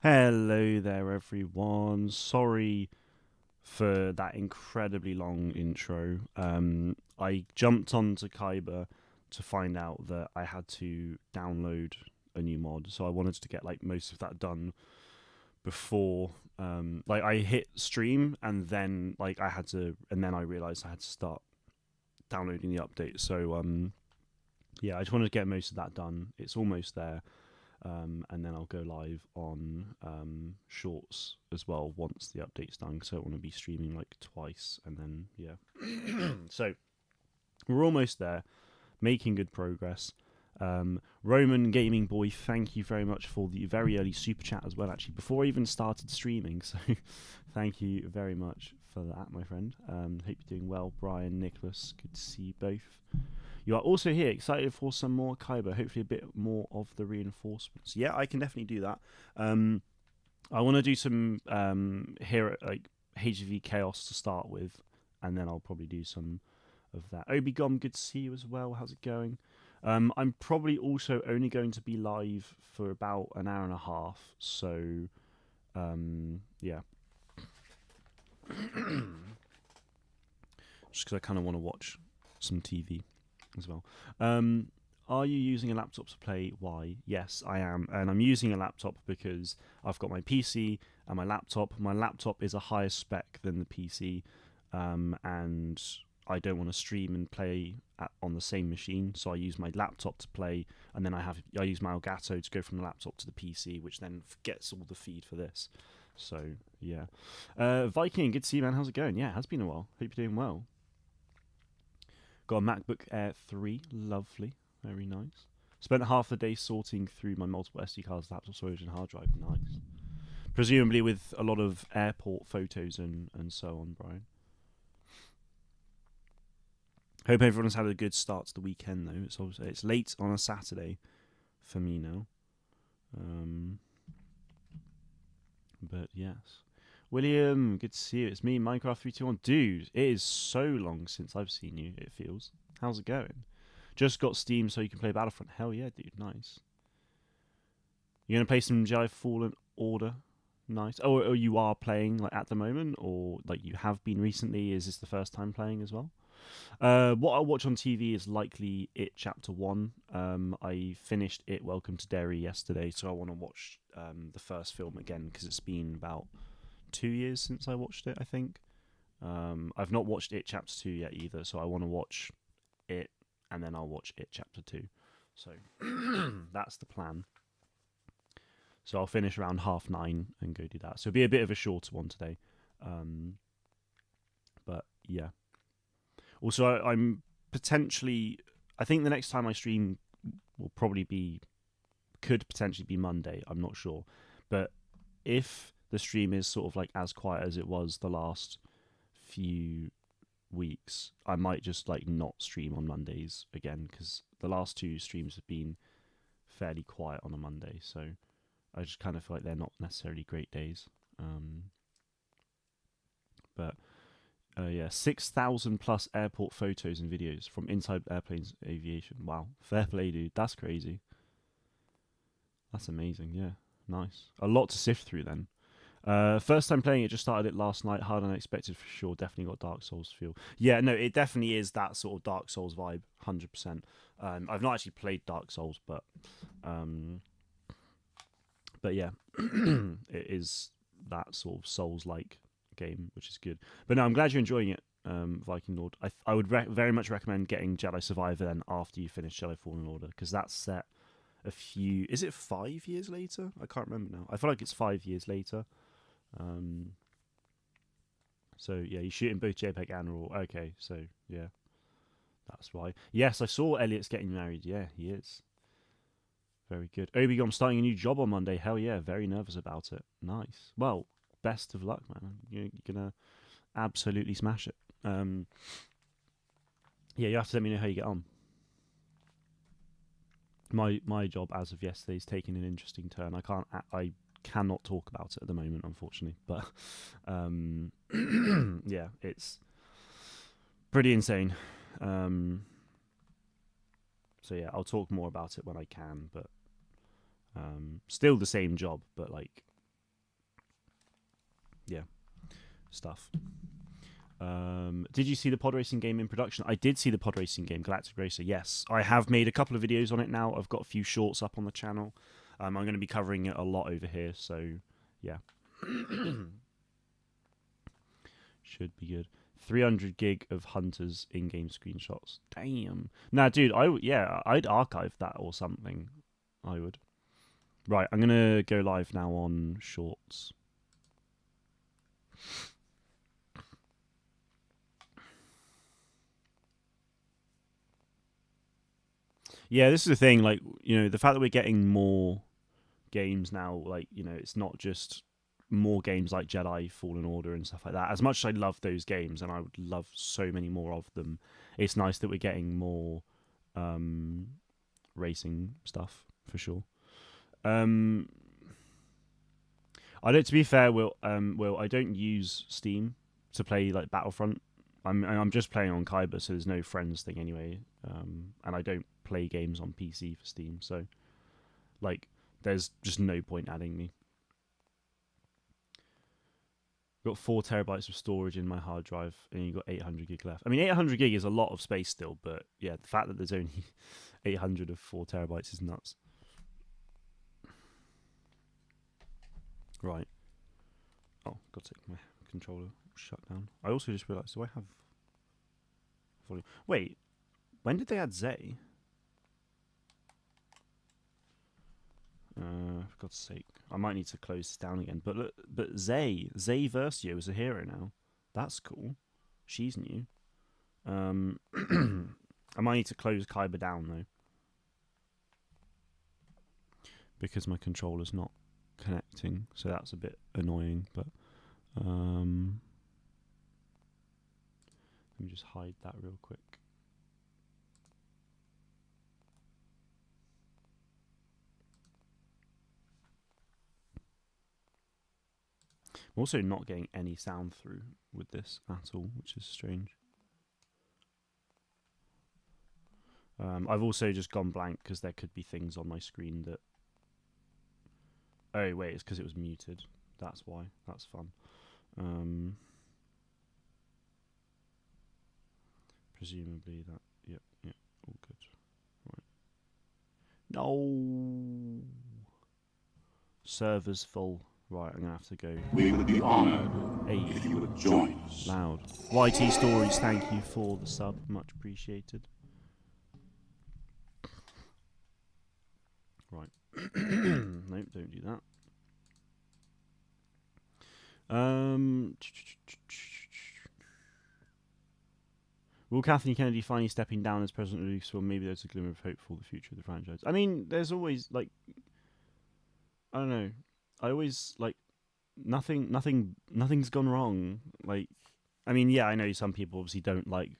Hello there, everyone. Sorry for that incredibly long intro. I jumped onto Kyber to find out that I had to download a new mod, so I wanted to get like most of that done before. Like I hit stream, and then I realized I had to start downloading the update. So yeah, I just wanted to get most of that done. It's almost there. And then I'll go live on Shorts as well once the update's done, because I don't want to be streaming like twice. And then, yeah. So we're almost there, making good progress. Roman Gaming Boy, thank you very much for the very early super chat as well, actually, before I even started streaming. So thank you very much for that, my friend. Hope you're doing well. Brian, Nicholas, good to see you both. You are also here, excited for some more Kyber, hopefully a bit more of the reinforcements. Yeah, I can definitely do that. I want to do some here like HV Chaos to start with, and then I'll probably do some of that. Obi-Gom, good to see you as well. How's it going? I'm probably also only going to be live for about an hour and a half, so yeah. Just because I kind of want to watch some TV as well. Are you using a laptop to play? Why? Yes, I am. And I'm using a laptop because I've got my PC and my laptop. My laptop is a higher spec than the PC, and I don't want to stream and play on the same machine. So I use my laptop to play, and then I use my Elgato to go from the laptop to the PC, which then gets all the feed for this. So, yeah. Viking, good to see you, man. How's it going? Yeah, it has been a while. Hope you're doing well. Got a MacBook Air 3. Lovely. Very nice. Spent half the day sorting through my multiple SD cards, laptop storage, and hard drive. Nice. Presumably with a lot of airport photos and so on, Brian. Hope everyone's had a good start to the weekend, though. It's late on a Saturday for me now. But yes. William, good to see you. It's me, Minecraft 321. Dude, it is so long since I've seen you, it feels. How's it going? Just got Steam so you can play Battlefront. Hell yeah, dude. Nice. You're going to play some Jedi Fallen Order? Nice. Oh, you are playing like at the moment? Or like you have been recently? Is this the first time playing as well? What I'll watch on TV is likely It Chapter 1. I finished It Welcome to Derry yesterday, so I want to watch the first film again because it's been about 2 years since I watched it, I think. I've not watched It Chapter 2 yet either, so I want to watch it and then I'll watch It Chapter 2. So that's the plan. So I'll finish around 9:30 and go do that. So it'll be a bit of a shorter one today. But yeah. Also, I'm potentially... I think the next time I stream will could potentially be Monday. I'm not sure. But if the stream is sort of like as quiet as it was the last few weeks, I might just like not stream on Mondays again, because the last two streams have been fairly quiet on a Monday, so I just kind of feel like they're not necessarily great days. But yeah, 6,000 plus airport photos and videos from inside airplanes aviation. Wow, fair play, dude. That's crazy. That's amazing. Yeah, nice. A lot to sift through then. First time playing it, just started it last night. Hard and unexpected for sure. Definitely got Dark Souls feel. Yeah, no, it definitely is that sort of Dark Souls vibe, 100%. I've not actually played Dark Souls, but yeah, it is that sort of Souls-like game, which is good. But no, I'm glad you're enjoying it, Viking Lord. I would very much recommend getting Jedi Survivor then after you finish Jedi Fallen Order, because that's set a few... Is it 5 years later? I can't remember now. I feel like it's 5 years later. So yeah, you shoot in both JPEG and RAW. Okay, so yeah, that's why. Yes, I saw Elliot's getting married. Yeah, he is. Very good. Obi, I'm starting a new job on Monday. Hell yeah, very nervous about it. Nice. Well, best of luck, man. You're gonna absolutely smash it. Yeah, you have to let me know how you get on. My job as of yesterday is taking an interesting turn. I cannot talk about it at the moment, unfortunately. But yeah, it's pretty insane. So yeah, I'll talk more about it when I can. But still the same job, but like yeah, stuff. Did you see the pod racing game in production? I did see the pod racing game, Galactic Racer. Yes, I have made a couple of videos on it now. I've got a few shorts up on the channel. I'm going to be covering it a lot over here, so yeah. Should be good. 300 gig of Hunters in-game screenshots. Damn. Nah, dude, I'd archive that or something. I would. Right, I'm gonna go live now on Shorts. Yeah, this is the thing. Like, you know, the fact that we're getting more games now, like, you know, it's not just more games like Jedi Fallen Order and stuff like that. As much as I love those games and I would love so many more of them, it's nice that we're getting more racing stuff for sure. I don't. To be fair, Will, I don't use Steam to play like Battlefront. I'm just playing on Kyber, so there's no friends thing anyway. And I don't play games on PC for Steam, so like there's just no point adding me. Got 4 terabytes of storage in my hard drive, and you got 800 gig left. I mean, 800 gig is a lot of space still, but yeah, the fact that there's only 800 of 4 terabytes is nuts. Right. Oh, got to take my controller shut down. I also just realised, do I have volume? Wait, when did they add Zay? For God's sake, I might need to close this down again. But look, Zay Versio is a hero now. That's cool. She's new. I might need to close Kyber down though, because my controller's not connecting, so that's a bit annoying. But let me just hide that real quick. I'm also not getting any sound through with this at all, which is strange. I've also just gone blank because there could be things on my screen that... Oh, wait, it's because it was muted. That's why. That's fun. Presumably that... Yep, all good. Right. No! Server's full. Right, I'm going to have to go. We would be honored if you would join us. Loud. YT Stories, thank you for the sub. Much appreciated. Right. Nope, don't do that. Will Kathleen Kennedy finally stepping down as president of Lucasfilm? Maybe there's a glimmer of hope for the future of the franchise. I mean, there's always, like... I don't know. I always, like... Nothing's gone wrong. Like... I mean, yeah, I know some people obviously don't like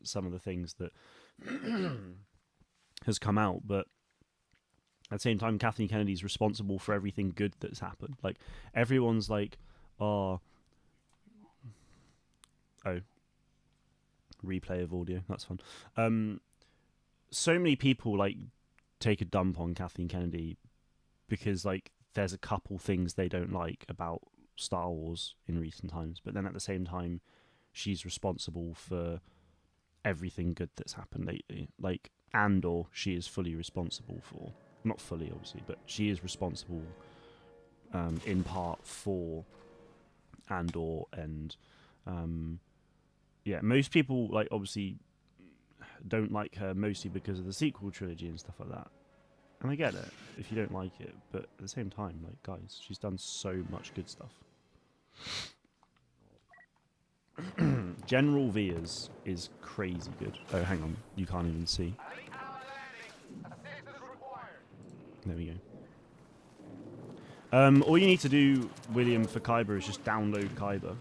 some of the things that has come out, but at the same time, Kathleen Kennedy's responsible for everything good that's happened. Like, everyone's like, oh, replay of audio, that's fun. So many people, like, take a dump on Kathleen Kennedy because, like, there's a couple things they don't like about Star Wars in recent times, but then at the same time, she's responsible for everything good that's happened lately. Like, Andor, she is fully responsible for. Not fully, obviously, but she is responsible in part for Andor, and yeah, most people, like, obviously don't like her mostly because of the sequel trilogy and stuff like that. And I get it if you don't like it, but at the same time, like, guys, she's done so much good stuff. General Veers is crazy good. Oh, hang on, you can't even see. There we go. All you need to do, William, for Kyber is just download Kyber.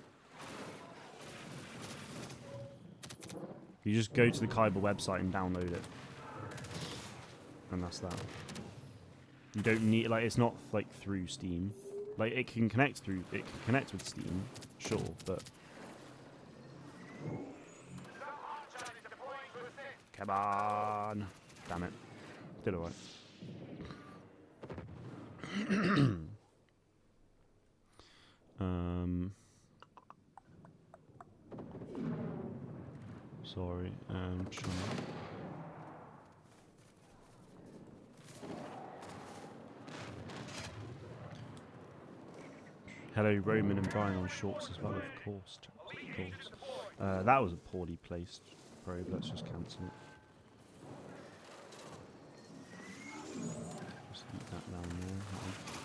You just go to the Kyber website and download it. And that's that. You don't need, like, it's not, like, through Steam. Like, it can connect with Steam, sure, but... Come on! Damn it. Did alright. Sorry, Hello, Roman and Brian on shorts as well, of course. Of course. That was a poorly placed probe. Let's just cancel it. Just eat that down there.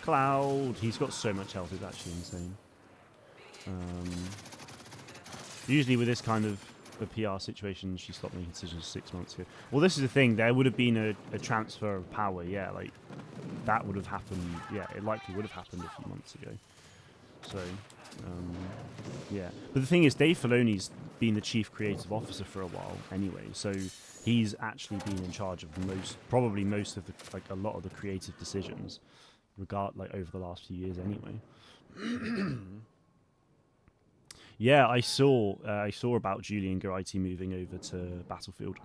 Cloud! He's got so much health, it's actually insane. Usually with this kind of a PR situation, she stopped making decisions 6 months ago. Well, this is the thing. There would have been a transfer of power, yeah. Like, that would have happened. Yeah, it likely would have happened a few months ago. So, yeah. But the thing is, Dave Filoni's been the chief creative officer for a while anyway. So he's actually been in charge of probably most of the, like, a lot of the creative decisions, over the last few years anyway. Yeah, I saw about Julian Garetti moving over to Battlefield.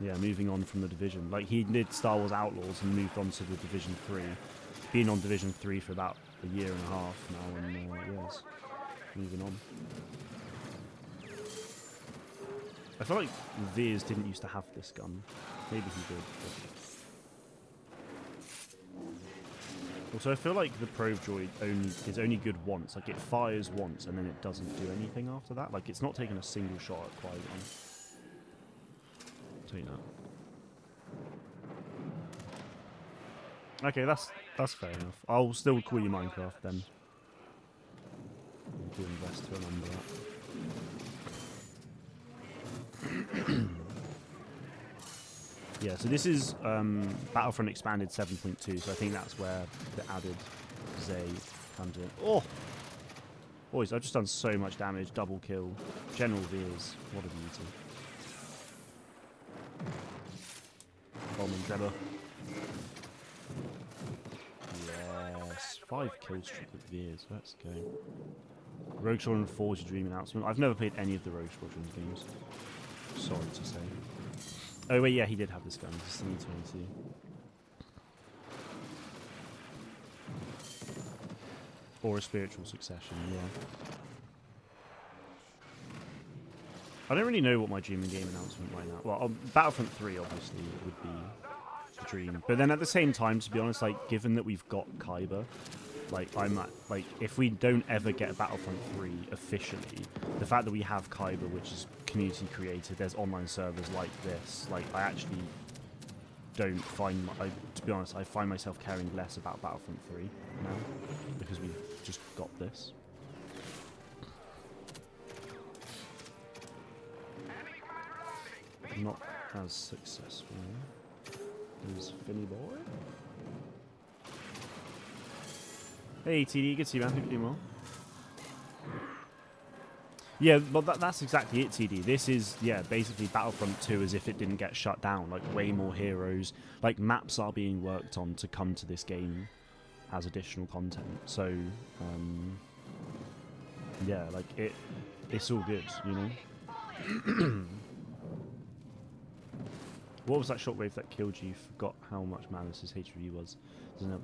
Yeah, moving on from the Division. Like, he did Star Wars Outlaws and moved on to the Division 3. Been on Division 3 for about a year and a half now, and yes, moving on. I feel like Veers didn't used to have this gun. Maybe he did. Also, I feel like the probe droid is only good once. Like, it fires once and then it doesn't do anything after that. Like, it's not taking a single shot at Qui-Gon. I'll tell you that. Okay, that's fair enough. I'll still call you Minecraft then. I'm doing best to remember that. Yeah, so this is Battlefront Expanded 7.2, so I think that's where the added Zay comes in. Oh! Boys, I've just done so much damage. Double kill. General Veers. What a beauty. Bombing Trevor. Yes. 5 kill streak with Veers. Let's go. Rogue Squadron 4 is your dream announcement. I've never played any of the Rogue Squadron games. Sorry to say. Oh wait, yeah, he did have this gun. This is an E22. Or a spiritual succession, yeah. I don't really know what my dream game announcement right now. Well, Battlefront 3 obviously would be the dream. But then at the same time, to be honest, like, given that we've got Kyber, like, if we don't ever get Battlefront 3 officially, the fact that we have Kyber, which is community created, there's online servers like this, like, I actually don't find, to be honest, I find myself caring less about Battlefront 3 now, because we've just got this. Not as successful as Finny Boy. Hey TD, good to see you, man. Hope you're doing well. Yeah, but that's exactly it, TD. This is, yeah, basically Battlefront 2 as if it didn't get shut down. Like, way more heroes. Like, maps are being worked on to come to this game as additional content. So, yeah, like, it's all good, you know? What was that shockwave that killed you? Forgot how much madness his HRV was.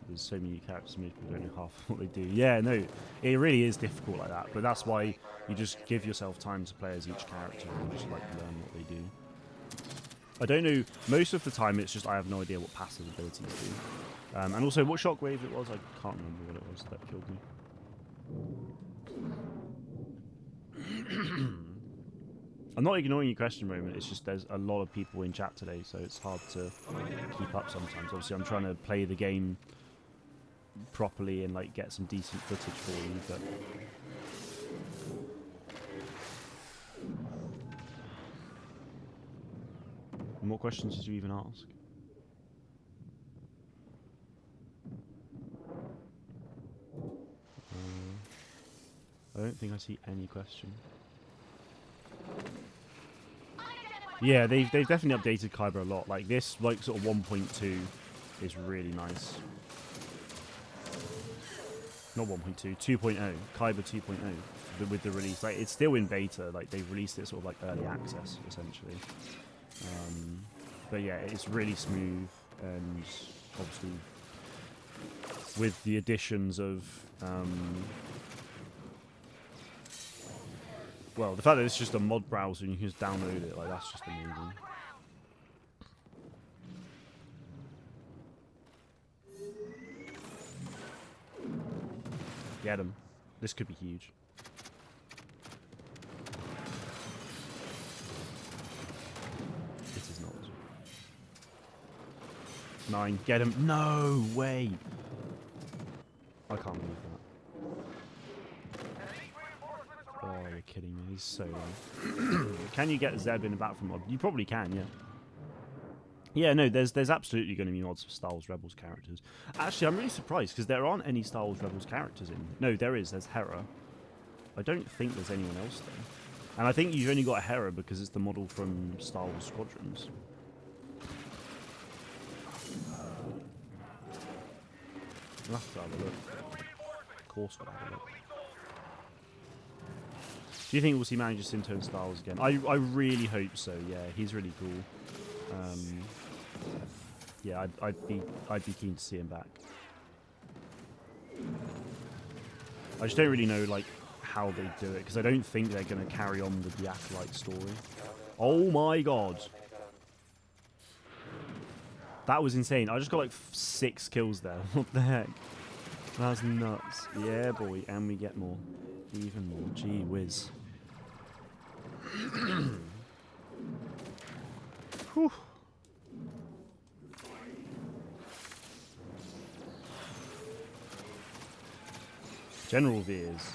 There's so many characters, most people don't know half what they do. Yeah, no, it really is difficult like that. But that's why you just give yourself time to play as each character and just, like, learn what they do. I don't know. Most of the time, it's just I have no idea what passive abilities do. And also, what shockwave it was, I can't remember what it was that killed me. I'm not ignoring your question, Roman. It's just there's a lot of people in chat today, so it's hard to keep up sometimes. Obviously, I'm trying to play the game properly and, like, get some decent footage for you, but what questions did you even ask? I don't think I see any question. Yeah, they've definitely updated Kyber a lot. Like, this, like, sort of 1.2 is really nice. Not 1.2, 2.0. Kyber 2.0 with the release. Like, it's still in beta. Like, they've released it sort of like early access, essentially. But yeah, it's really smooth, and obviously with the additions of Well, the fact that it's just a mod browser and you can just download it, like, that's just amazing. Get him. This could be huge. It is not. 9. Get him. No way. I can't believe that. Oh, you're kidding me. He's so low. Can you get Zeb in a Battlefront mod? You probably can, yeah. Yeah, no, there's absolutely going to be mods for Star Wars Rebels characters. Actually, I'm really surprised because there aren't any Star Wars Rebels characters in. No, there is. There's Hera. I don't think there's anyone else though. And I think you've only got a Hera because it's the model from Star Wars Squadrons. We'll have to have a look. Of course we'll have a look. Do you think we'll see Manager Cinto in Star Wars again? I really hope so, yeah. He's really cool. Yeah, I'd be keen to see him back. I just don't really know like how they do it because I don't think they're going to carry on with the Acolyte story. Oh my god. That was insane. I just got like 6 kills there. What the heck? That's nuts. Yeah, boy. And we get more. Even more. Gee whiz. Whew. General V is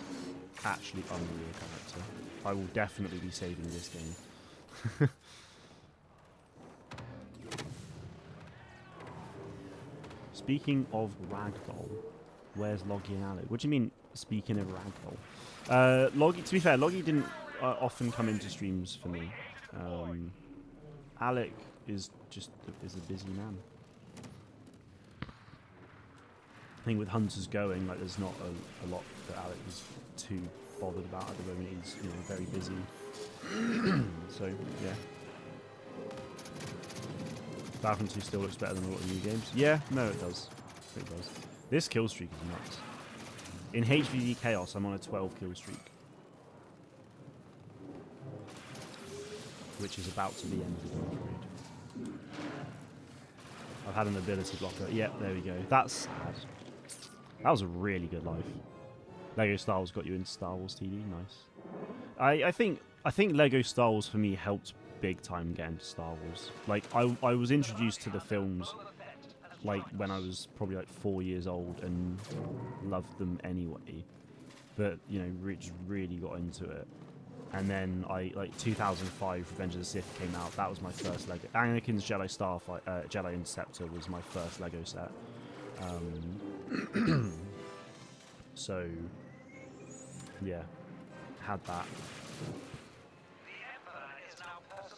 actually unreal character. I will definitely be saving this game. Speaking of Ragdoll, where's Loggy and Alec? What do you mean, speaking of Ragdoll? Loggy, to be fair, Loggy didn't often come into streams for me. Alec is a busy man. I think with Hunters going, like, there's not a lot that Alec is too bothered about at the moment. He's, you know, very busy. So yeah. Battlefront 2 still looks better than a lot of new games. Yeah, no, it does. It does. This kill streak is nuts. In HVD Chaos, I'm on a 12 kill streak, which is about to be ended, I'm afraid. I've had an ability blocker. Yep, there we go. That's sad. That was a really good life. Lego Star Wars got you into Star Wars TV. Nice. I think Lego Star Wars for me helped big time get into Star Wars. Like I was introduced to the films like when I was probably like 4 years old and loved them anyway. But you know, just really got into it. And then like 2005 Revenge of the Sith came out. That was my first Lego. Anakin's Jedi Starfighter, Jedi Interceptor was my first Lego set. So yeah, had that.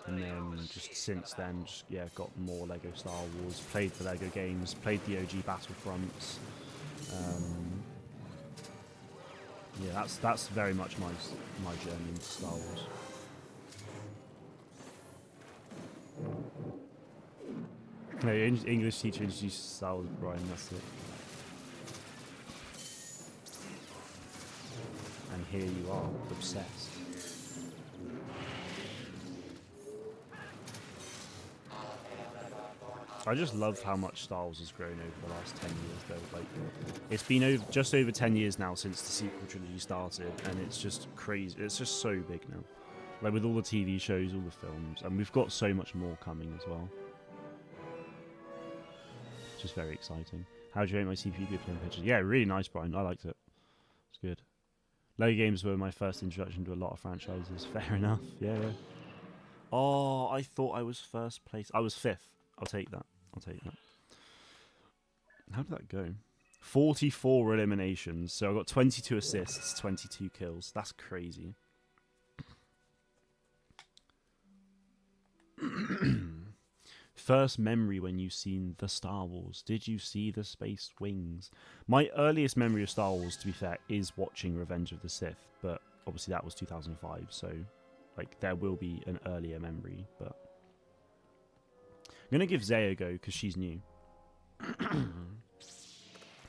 And then just since then, just, yeah, got more Lego Star Wars, played the Lego games, played the OG Battlefronts. Yeah, that's very much my journey into Star Wars. No, English teacher introduced Star Wars, Brian, that's it. And here you are, obsessed. I just love how much Star Wars has grown over the last 10 years, though. Like, it's been just over 10 years now since the sequel trilogy started, and it's just crazy. It's just so big now. Like, with all the TV shows, all the films, and we've got so much more coming as well. It's just very exciting. How do you rate my CPU playing pictures? Yeah, really nice, Brian. I liked it. It's good. Lego games were my first introduction to a lot of franchises. Fair enough. Yeah, yeah. Oh, I thought I was first place. I was 5th. I'll take that. I'll take that. How did that go? 44 eliminations. So I got 22 assists, 22 kills. That's crazy. First memory when you seen the Star Wars. Did you see the Space Wings? My earliest memory of Star Wars, to be fair, is watching Revenge of the Sith. But obviously that was 2005. So like there will be an earlier memory. But I'm going to give Zay a go because she's new.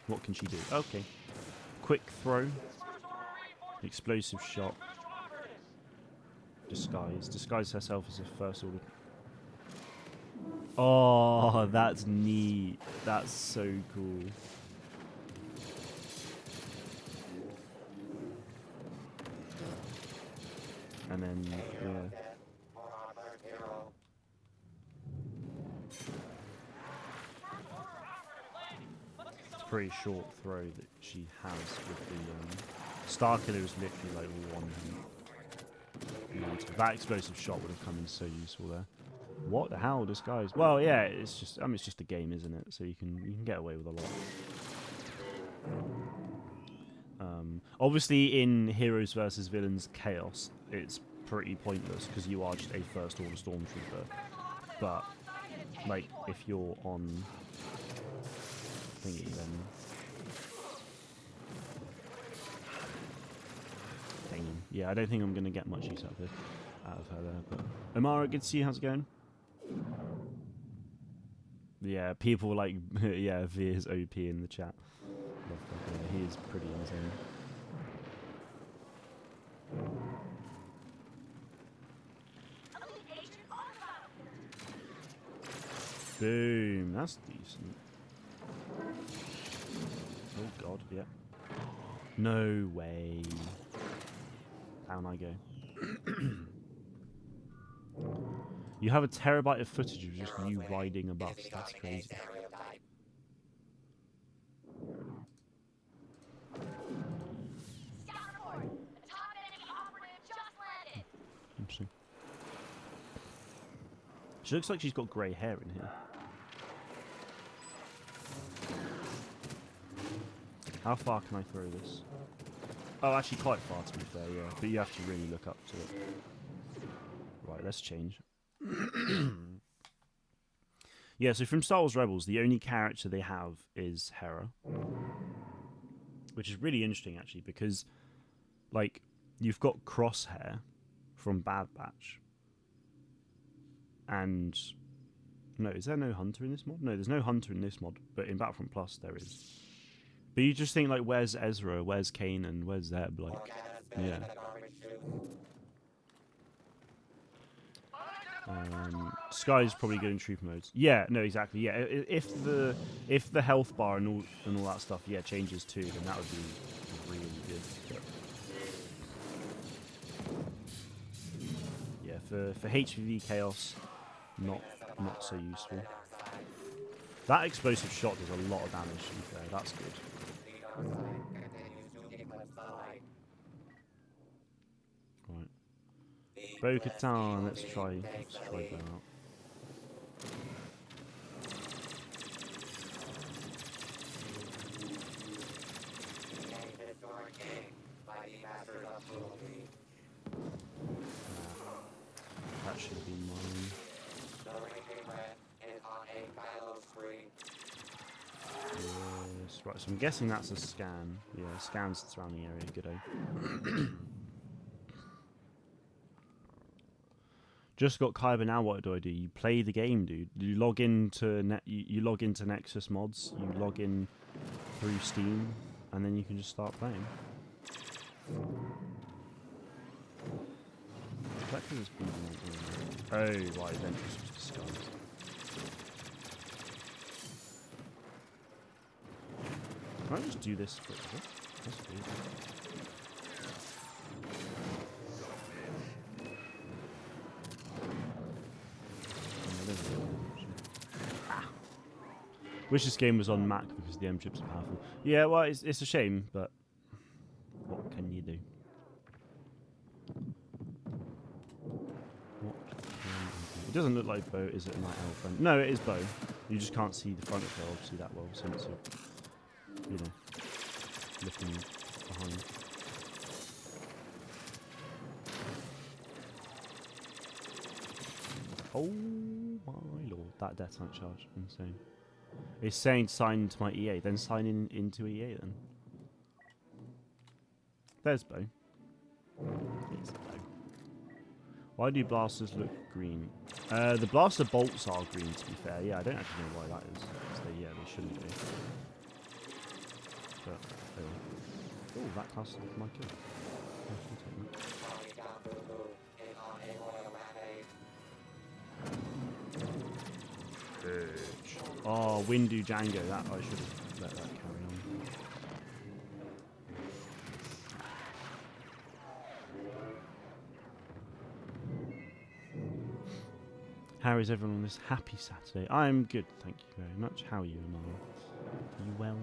What can she do? Okay. Quick throw. Explosive shot. Disguise. Disguise herself as a first order. Oh, that's neat. That's so cool. And then, yeah. Pretty short throw that she has with the Star Killer is literally like one hand. That explosive shot would have come in so useful there. What the hell, Disguise? Well, yeah, it's just it's just a game, isn't it? So you can get away with a lot. Obviously, in Heroes versus Villains Chaos, it's pretty pointless because you are just a first order stormtrooper. But like, if you're on thingy, then dang. Yeah, I don't think I'm gonna get much use out of her there. But Amara, good to see you. How's it going? Yeah, people like yeah, Veer's OP in the chat. Love that. Yeah, he is pretty insane. Boom, that's decent. Oh god, yeah. No way. Down I go. You have a terabyte of footage of just you riding a bus. That's crazy. Interesting. She looks like she's got grey hair in here. How far can I throw this? Oh, actually quite far to be fair, yeah. But you have to really look up to it. Right, let's change. Yeah, so from Star Wars Rebels, the only character they have is Hera. Which is really interesting, actually, because, like, you've got Crosshair from Bad Batch. And... no, is there no Hunter in this mod? No, there's no Hunter in this mod, but in Battlefront Plus there is. But you just think, like, where's Ezra? Where's Kanan? Where's Zeb? Like, yeah. Sky's probably good in trooper modes. Yeah, no, exactly. Yeah, if the health bar and all that stuff, yeah, changes too, then that would be really good. But yeah, for HVV chaos, not so useful. That explosive shot does a lot of damage. To be fair, that's good. Right. Bo-Katan, let's try Bo out. That should be mine. Yes, right, so I'm guessing that's a scan. Yeah, scans the surrounding area, good-o. Just got Kyber, now what do? You play the game, dude. You log into you log into Nexus mods, you log in through Steam, and then you can just start playing. Oh, right, then just disguise. Can I just do this quickly? That's weird. Wish this game was on Mac because the M chips are powerful. Yeah, well, it's a shame, but what can you do? It doesn't look like Bo, is it, my L-friend? No, it is Bo. You just can't see the front of her obviously that well, so it's, you know, looking behind. Oh my lord, that death tank charge, insane. It's saying sign into my EA, then sign into EA then. There's Bo. It's Bo. Why do blasters look green? The blaster bolts are green, to be fair. Yeah, I don't actually know why that is. Yeah, they shouldn't be. But, oh, that cost my kill. Oh, Windu Django. That I should have let that carry on. How is everyone on this happy Saturday? I'm good, thank you very much. How are you, Amara? Are you well?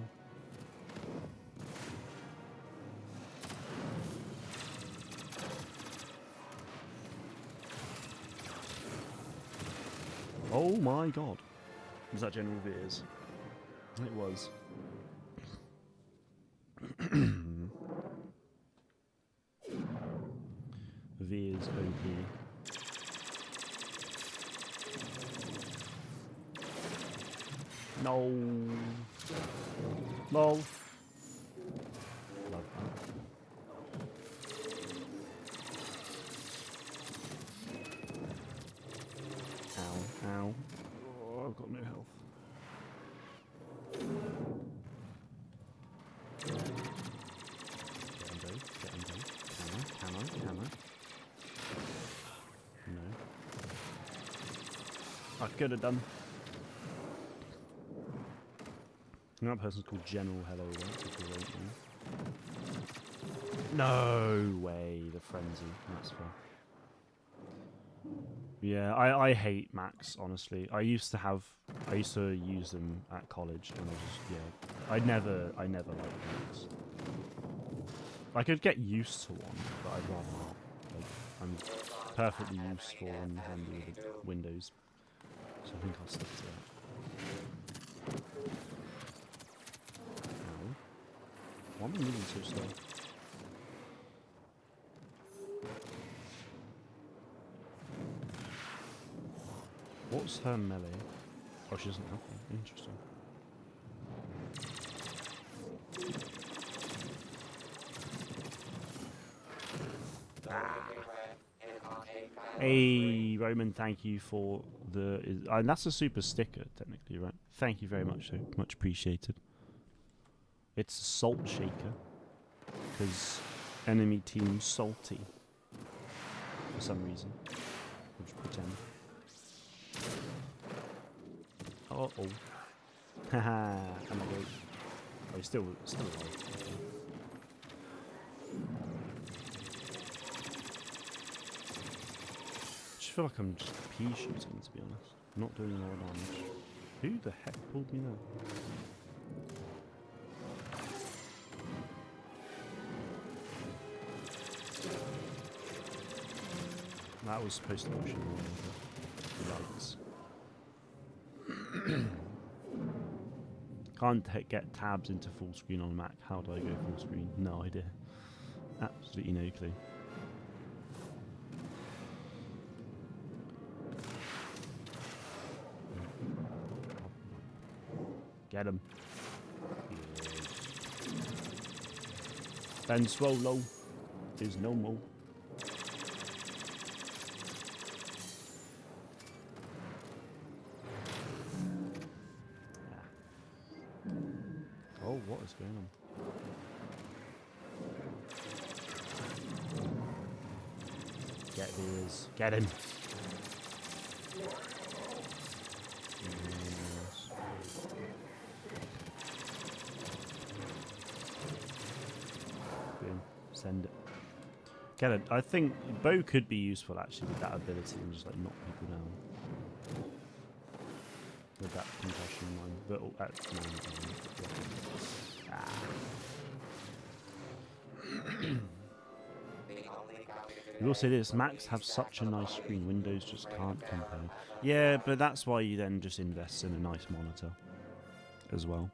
Oh my god. Was that General Veers? It was. Veers OP. No. Lol. Love that. Ow, ow. Oh, I've got no health. Get him, Can I? No. I could have done. That person's called General Hello World. No way, the frenzy. That's fair. Yeah, I hate Macs, honestly. I used to use them at college, and I never liked Macs. I could get used to one, but I'd rather not. Like, I'm perfectly useful and handy with Windows, so I think I'll stick to that. Why am I moving so slow? What's her melee? Oh, she doesn't have one. Interesting. Hey, Roman, thank you for the... and that's a super sticker, technically, right? Thank you very much, so much appreciated. It's a salt shaker, because enemy team salty, for some reason. I'll just pretend. Uh-oh. Haha, I'm awake. Oh, he's still alive. I just feel like I'm just pea shooting, to be honest. I'm not doing a lot of damage. Who the heck pulled me there? That was supposed to push him over. Can't get tabs into full screen on a Mac. How do I go full screen? No idea. Absolutely no clue. Get him. Ben Swallow is no more. Oh, what is going on? Get these. Get him. Yes. Boom. Send it. Get it. I think bow could be useful actually with that ability and just like knock people down. With that concussion line. But I will say this, Macs have such a nice screen, Windows just can't compare. Yeah, but that's why you then just invest in a nice monitor as well.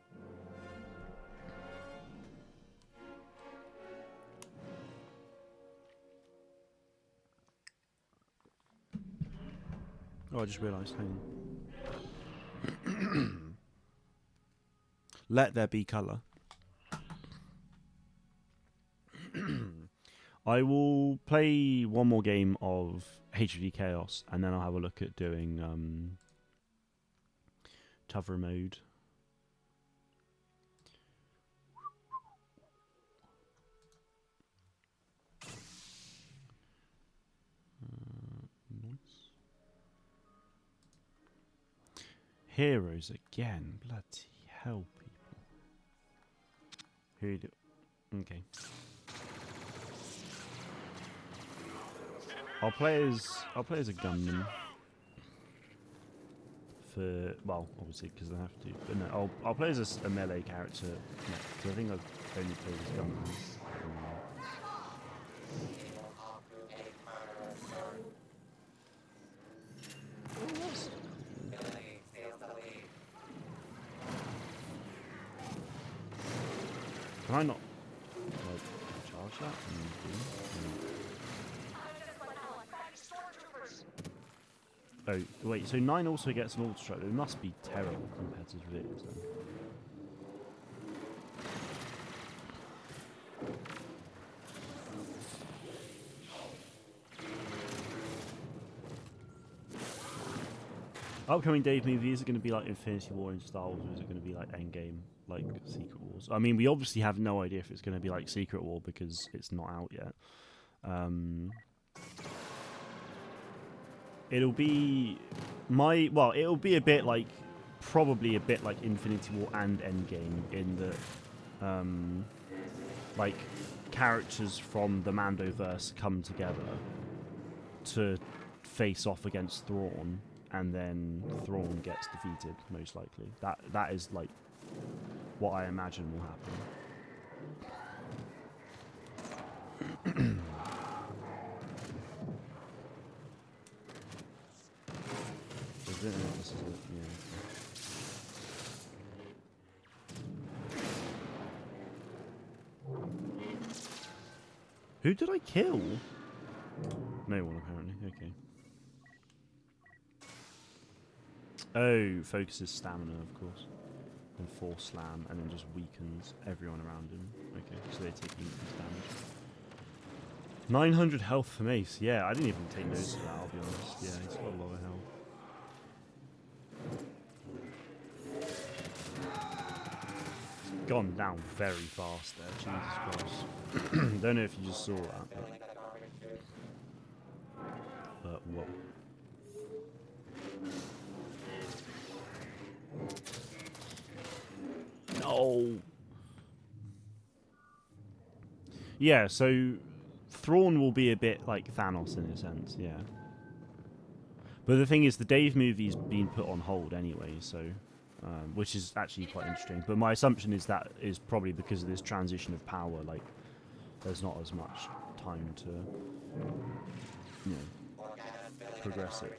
Oh, I just realised, hang on. Let there be colour. I will play one more game of HD Chaos, and then I'll have a look at doing Tougher mode. Nice. Heroes again. Bloody hell, people. Who do? Okay. I'll play as a gunman. For, well, obviously because I have to. But no, I'll play as a melee character next. Because I think I've only played as gunman. Can I not like charge that? Oh, wait, so 9 also gets an auto strike. It must be terrible compared to Vic then. Upcoming Dave movie, is it going to be like Infinity War in Star Wars, or is it going to be like Endgame, like Secret Wars? I mean, we obviously have no idea if it's going to be like Secret War because it's not out yet. It'll be it'll be a bit like, probably a bit like Infinity War and Endgame in that, like, characters from the Mandoverse come together to face off against Thrawn. And then Thrawn gets defeated, most likely. That is like what I imagine will happen. This is it, yeah. Who did I kill? No one, apparently. Okay. Oh, focuses stamina, of course. And force slam, and then just weakens everyone around him. Okay, so they take weakness damage. 900 health for Mace. Yeah, I didn't even take notice of that, I'll be honest. Yeah, he's got a lot of health. He's gone down very fast there, Jesus Christ. Don't know if you just saw that. But whoa. No. Yeah, so Thrawn will be a bit like Thanos in a sense, yeah. But the thing is, the Dave movie's been put on hold anyway, so which is actually quite interesting. But my assumption is that is probably because of this transition of power. Like, there's not as much time to, you know, progress it.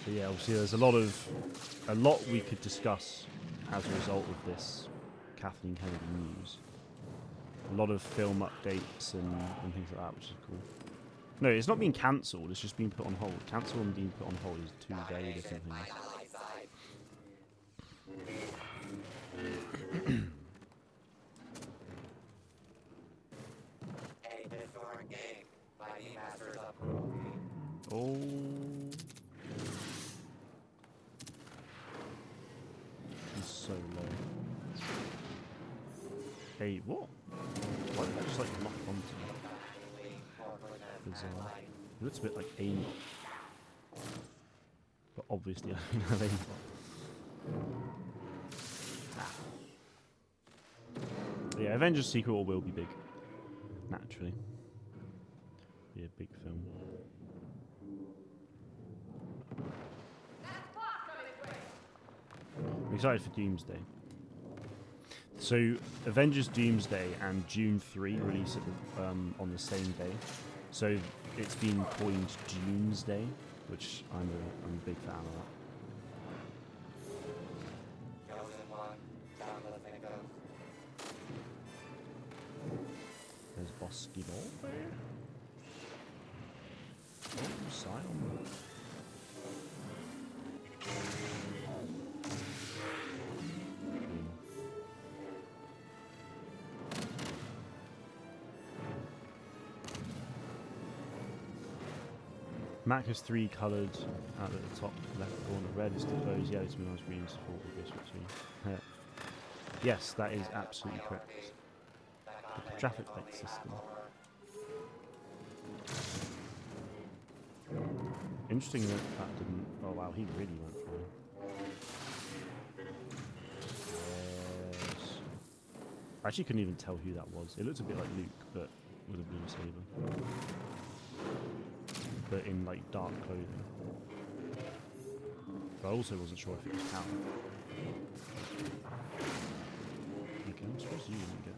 But yeah, obviously there's a lot we could discuss as a result of this Kathleen Kennedy news. A lot of film updates and things like that, which is cool. No, it's not being cancelled, it's just been put on hold. Cancelled and being put on hold is two very different things. Oh. He's so low. Hey, what? Why did I just like lock onto him? Bizarre. It looks a bit like aim. But obviously I don't have aim. Yeah, Avengers Secret War will be big. Naturally. Be a big film. I'm excited for Doomsday. So, Avengers Doomsday and June 3 release on the same day. So, it's been coined Doomsday, which I'm a big fan of that. There's Bosky Ball there. Oh, Sion. Mac has 3 coloured out at the top left corner. Red is composed, yellow to be nice, green is support with this between. Yes, that is absolutely correct. The traffic light system. Interesting that that didn't... Oh wow, he really went for it. Yes. I actually couldn't even tell who that was. It looked a bit like Luke, but with a blue saber. But in like dark clothing. But I also wasn't sure if it was Cal. Okay, I'm surprised you didn't get...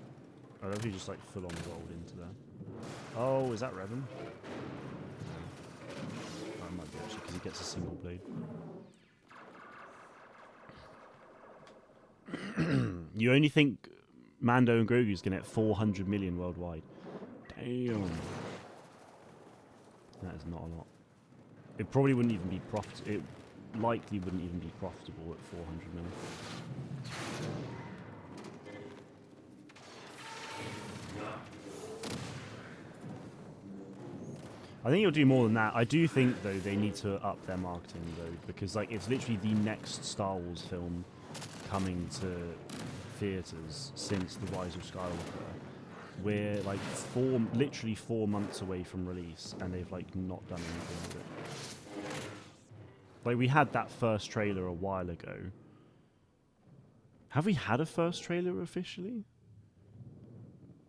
I don't know if he just like full on rolled into there. Oh, is that Revan? That might be actually, because he gets a single blade. You only think Mando and Grogu's going to get 400 million worldwide. Damn. That is not a lot. It probably wouldn't even be profitable. It likely wouldn't even be profitable at 400 million. I think it'll do more than that. I do think, though, they need to up their marketing, though, because like it's literally the next Star Wars film coming to theaters since The Rise of Skywalker. We're like literally 4 months away from release, and they've like not done anything with it. Like we had that first trailer a while ago. Have we had a first trailer officially?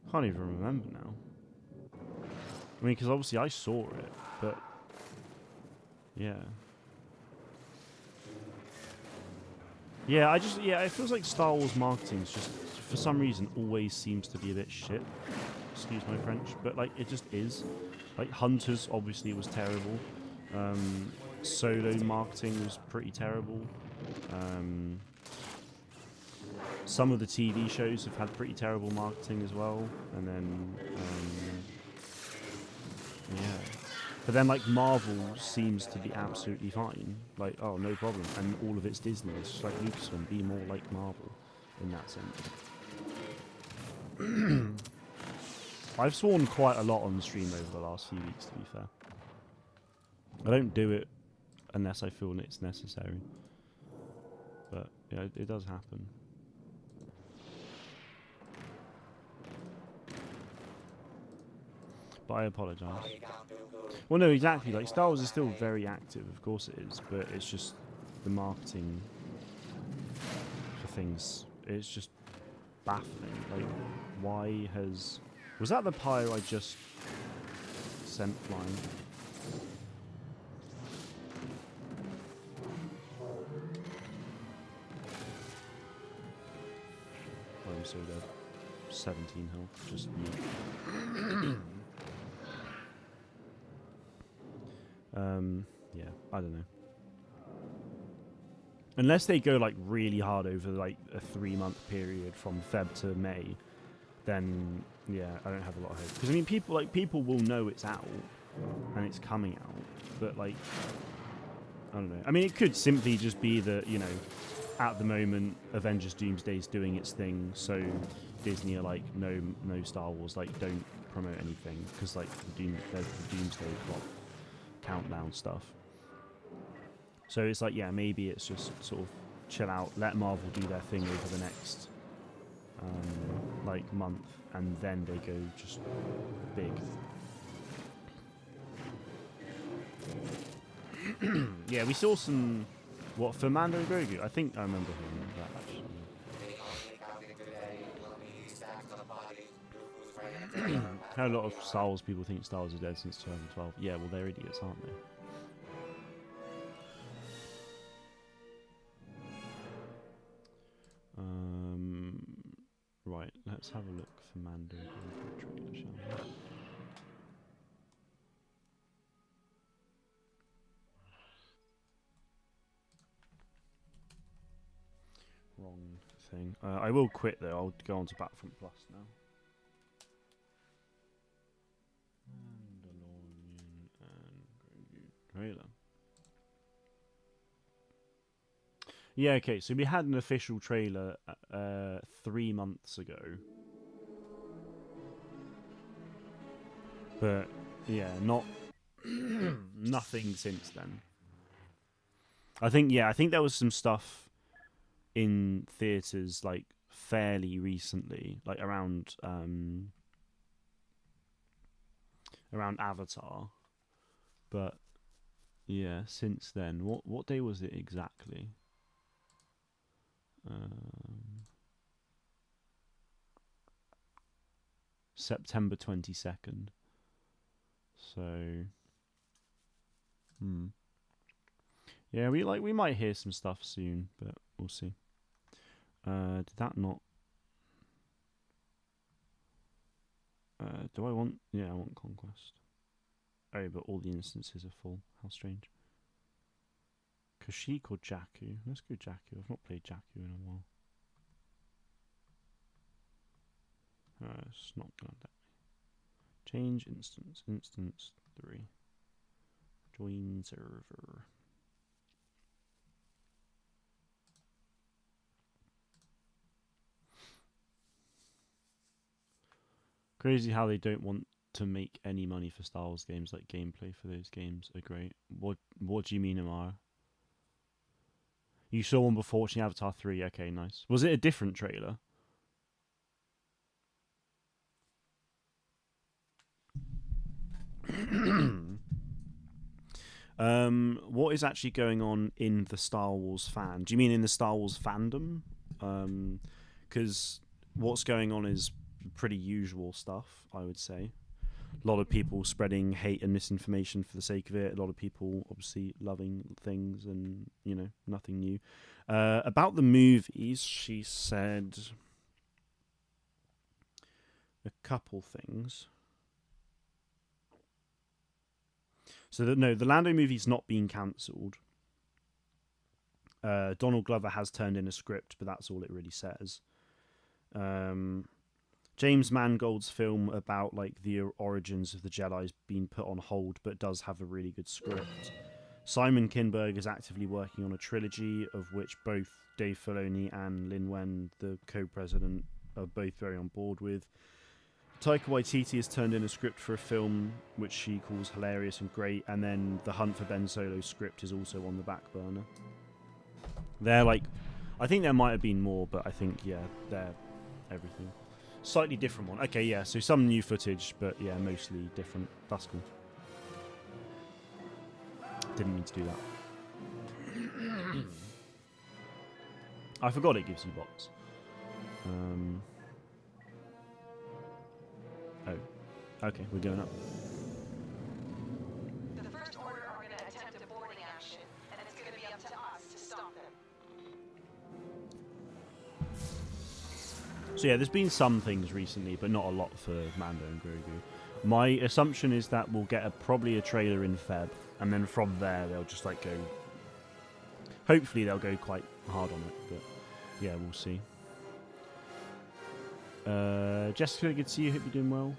Can't even remember now. I mean, because obviously I saw it, but yeah. Yeah, it feels like Star Wars marketing is just, for some reason, always seems to be a bit shit. Excuse my French, but like, it just is. Like, Hunters obviously was terrible. Solo marketing was pretty terrible. Some of the TV shows have had pretty terrible marketing as well, and then, yeah. But then, like, Marvel seems to be absolutely fine. Like, oh, no problem. And all of it's Disney. It's just like Lucasfilm, be more like Marvel in that sense. I've sworn quite a lot on the stream over the last few weeks, to be fair. I don't do it unless I feel it's necessary. But, yeah, it does happen. But I apologise. Well, no, exactly. Like, Star Wars is still very active, of course it is, but it's just the marketing for things. It's just baffling. Like, why has... Was that the pyre I just sent flying? I'm so dead. 17 health, just me. Yeah, I don't know. Unless they go like really hard over like a 3-month period from Feb to May, then yeah, I don't have a lot of hope. Because I mean, people will know it's out and it's coming out, but like, I don't know. I mean, it could simply just be that, you know, at the moment, Avengers Doomsday is doing its thing, so Disney are like, no Star Wars, like, don't promote anything, because like there's the Doomsday clock countdown stuff. So it's like, yeah, maybe it's just sort of chill out, let Marvel do their thing over the next like month, and then they go just big. Yeah, we saw some... What, for Mando and Grogu? I think I remember hearing that, actually. How a lot of Star Wars people think Star Wars is dead since 2012. Yeah, well, they're idiots, aren't they? Right, let's have a look for Mando and Grogu trailer, shall we? Wrong thing. I will quit though. I'll go on to Battlefront Plus now. Mandalorian and Grogu trailer. Yeah, okay. So we had an official trailer 3 months ago, but yeah, not nothing since then. I think there was some stuff in theaters like fairly recently, like around Avatar, but Yeah, since then. What day was it exactly? September 22nd. So, yeah, we might hear some stuff soon, but we'll see. Did that not? Do I want? Yeah, I want conquest. Oh, but all the instances are full. How strange. Kashyyyk or Jakku? Let's go Jakku. I've not played Jakku in a while. It's not gonna let me. Change instance. Instance 3. Join server. Crazy how they don't want to make any money for Star Wars games. Like gameplay for those games are great. What do you mean, Amara? You saw one before watching Avatar 3. Okay, nice. Was it a different trailer? What is actually going on in the Star Wars fan? Do you mean in the Star Wars fandom? Because what's going on is pretty usual stuff, I would say. A lot of people spreading hate and misinformation for the sake of it. A lot of people obviously loving things and, nothing new. About the movies, she said a couple things. So the Lando movie's not being cancelled. Donald Glover has turned in a script, but that's all it really says. James Mangold's film about the origins of the Jedi's been put on hold, but does have a really good script. Simon Kinberg is actively working on a trilogy, of which both Dave Filoni and Lin Wen, the co-president, are both very on board with. Taika Waititi has turned in a script for a film which she calls hilarious and great, and then the Hunt for Ben Solo's script is also on the back burner. They're I think there might have been more, but I think, they're everything. Slightly different one. Okay, yeah, so some new footage, but yeah, mostly different. That's cool. Didn't mean to do that. I forgot it gives you bots. Oh, okay, we're going up. The First Order are going to attempt a boarding action, and it's going to be up to us to stop them. So yeah, there's been some things recently, but not a lot for Mando and Grogu. My assumption is that we'll get probably a trailer in Feb, and then from there they'll just go. Hopefully they'll go quite hard on it, but yeah, we'll see. Jessica, good to see you. Hope you're doing well.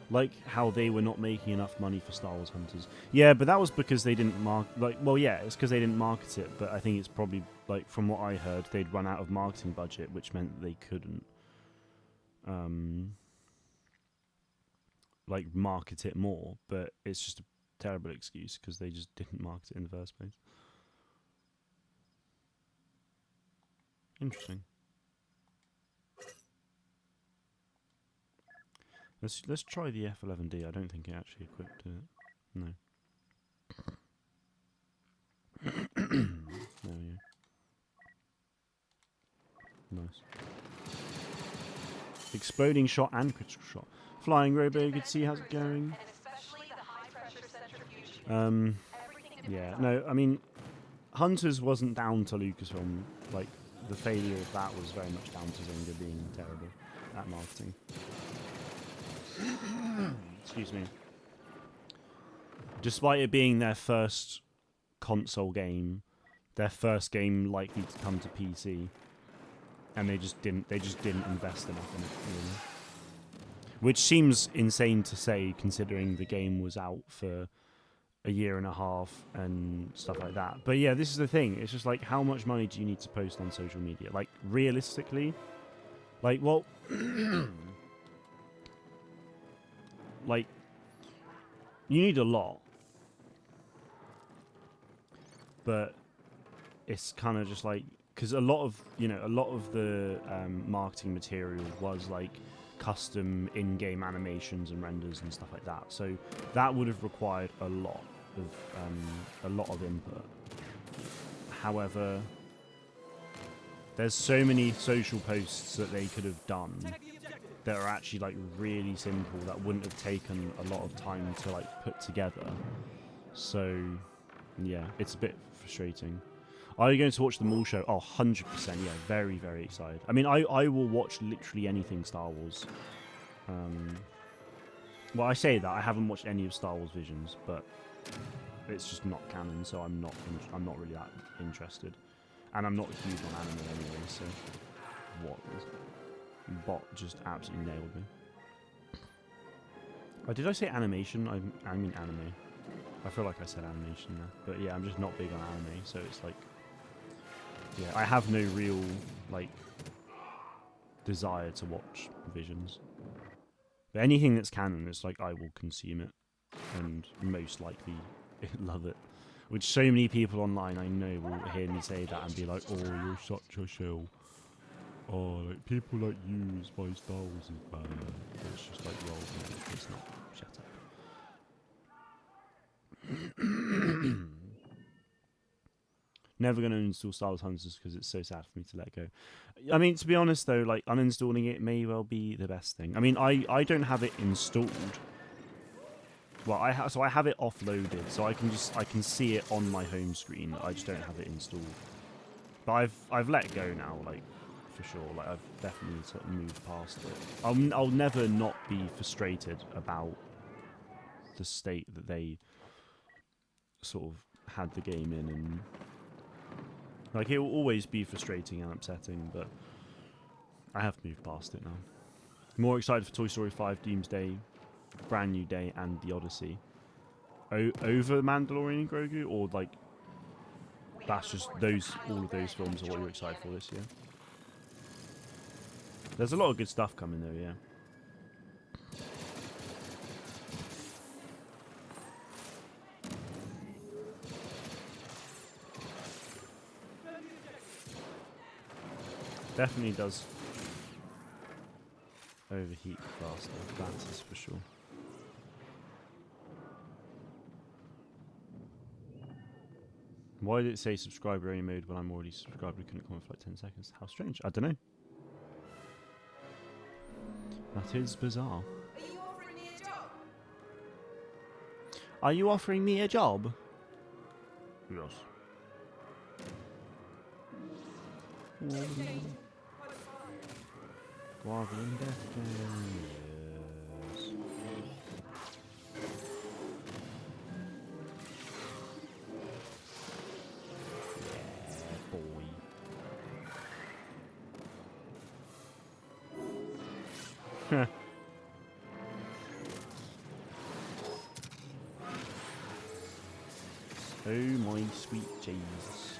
Like how they were not making enough money for Star Wars Hunters. Yeah, but that was because they didn't it's because they didn't market it. But I think it's probably from what I heard, they'd run out of marketing budget, which meant they couldn't market it more. But it's just a terrible excuse because they just didn't market it in the first place. Interesting. Let's try the F11D. I don't think it actually equipped it. No. There we go. Nice. Exploding shot and critical shot. Flying Robo, good to see. How's it going? Yeah. No, I mean, Hunters wasn't down to Lucasfilm. The failure of that was very much down to Zynga being terrible at marketing. Excuse me. Despite it being their first console game, their first game likely to come to PC, and they just didn't invest enough in it, really. Which seems insane to say, considering the game was out for a year and a half and stuff like that. But yeah, this is the thing. It's just how much money do you need to post on social media? Realistically, well. You need a lot, but it's kind of just because a lot of the marketing material was custom in-game animations and renders and stuff like that. So that would have required a lot. of input. However, there's so many social posts that they could have done that are actually like really simple that wouldn't have taken a lot of time to like put together. So yeah, it's a bit frustrating. Are you going to watch the Mall show? Oh, 100%. Yeah, very, very excited. I mean, I will watch literally anything Star Wars. Well, I say that I haven't watched any of Star Wars Visions, but it's just not canon, so I'm not really that interested, and I'm not huge on anime anyway. So what? Bot just absolutely nailed me. Oh, did I say animation? I mean anime. I feel like I said animation there, but yeah, I'm just not big on anime, so it's like, yeah, I have no real like desire to watch Visions. But anything that's canon, it's like I will consume it, and most likely love it. Which so many people online I know will hear me say that and be like, "Oh, you're such a shill. Oh, like people like you is why Star Wars is bad." It's just like, well, no, it's not. Shut up. Never going to uninstall Star Wars Hunters because it's so sad for me to let go. I mean, to be honest though, like uninstalling it may well be the best thing. I mean, I don't have it installed. Well, I have it offloaded, so I can see it on my home screen. I just don't have it installed. But I've let go now, like for sure. Like I've definitely sort of moved past it. I'll never not be frustrated about the state that they sort of had the game in, and like it will always be frustrating and upsetting, but I have moved past it now. More excited for Toy Story 5 Doomsday, Brand New Day, and The Odyssey. Over Mandalorian and Grogu, or like that's just all of those films are what you're excited for this year? There's a lot of good stuff coming though, yeah. Definitely does overheat faster, that is for sure. Why did it say subscriber only mode when I'm already subscribed? I couldn't comment for like 10 seconds. How strange. I don't know. That is bizarre. Are you offering me a job? Are you offering me a job? Yes. Groveling Death Jam, yes. Yeah, boy. Heh. Oh my sweet Jesus.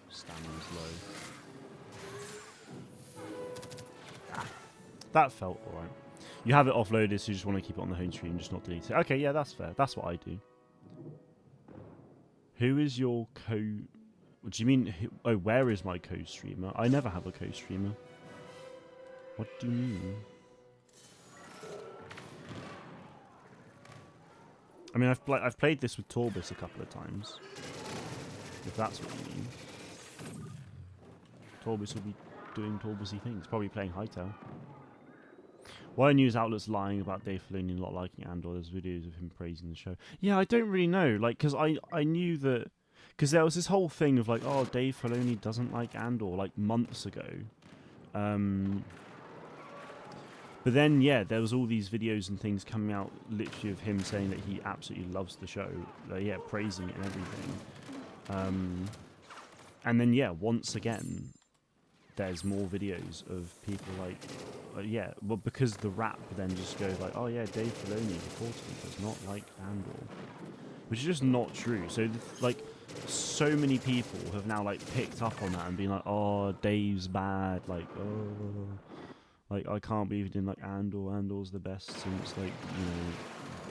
Stamina's low. That felt alright. You have it offloaded, so you just want to keep it on the home screen, just not delete it. Okay, yeah, that's fair. That's what I do. Who is your What do you mean? Oh, where is my co-streamer? I never have a co-streamer. What do you mean? I mean, I've played this with Torbis a couple of times. If that's what you mean. Torbis will be doing Torbisy things. Probably playing Hytale. Why are news outlets lying about Dave Filoni not liking Andor? There's videos of him praising the show. Yeah, I don't really know. Like, because I knew that... Because there was this whole thing of like, oh, Dave Filoni doesn't like Andor, like months ago. But then, yeah, there was all these videos and things coming out literally of him saying that he absolutely loves the show. Yeah, praising it and everything. And then, yeah, once again, there's more videos of people like, yeah, well, because the rap then just goes like, oh yeah, Dave Filoni reportedly does not like Andor. Which is just not true. So, like, so many people have now, like, picked up on that and been like, oh, Dave's bad, like, oh... Like, I can't believe he didn't like Andor. Andor's the best since, like, you know,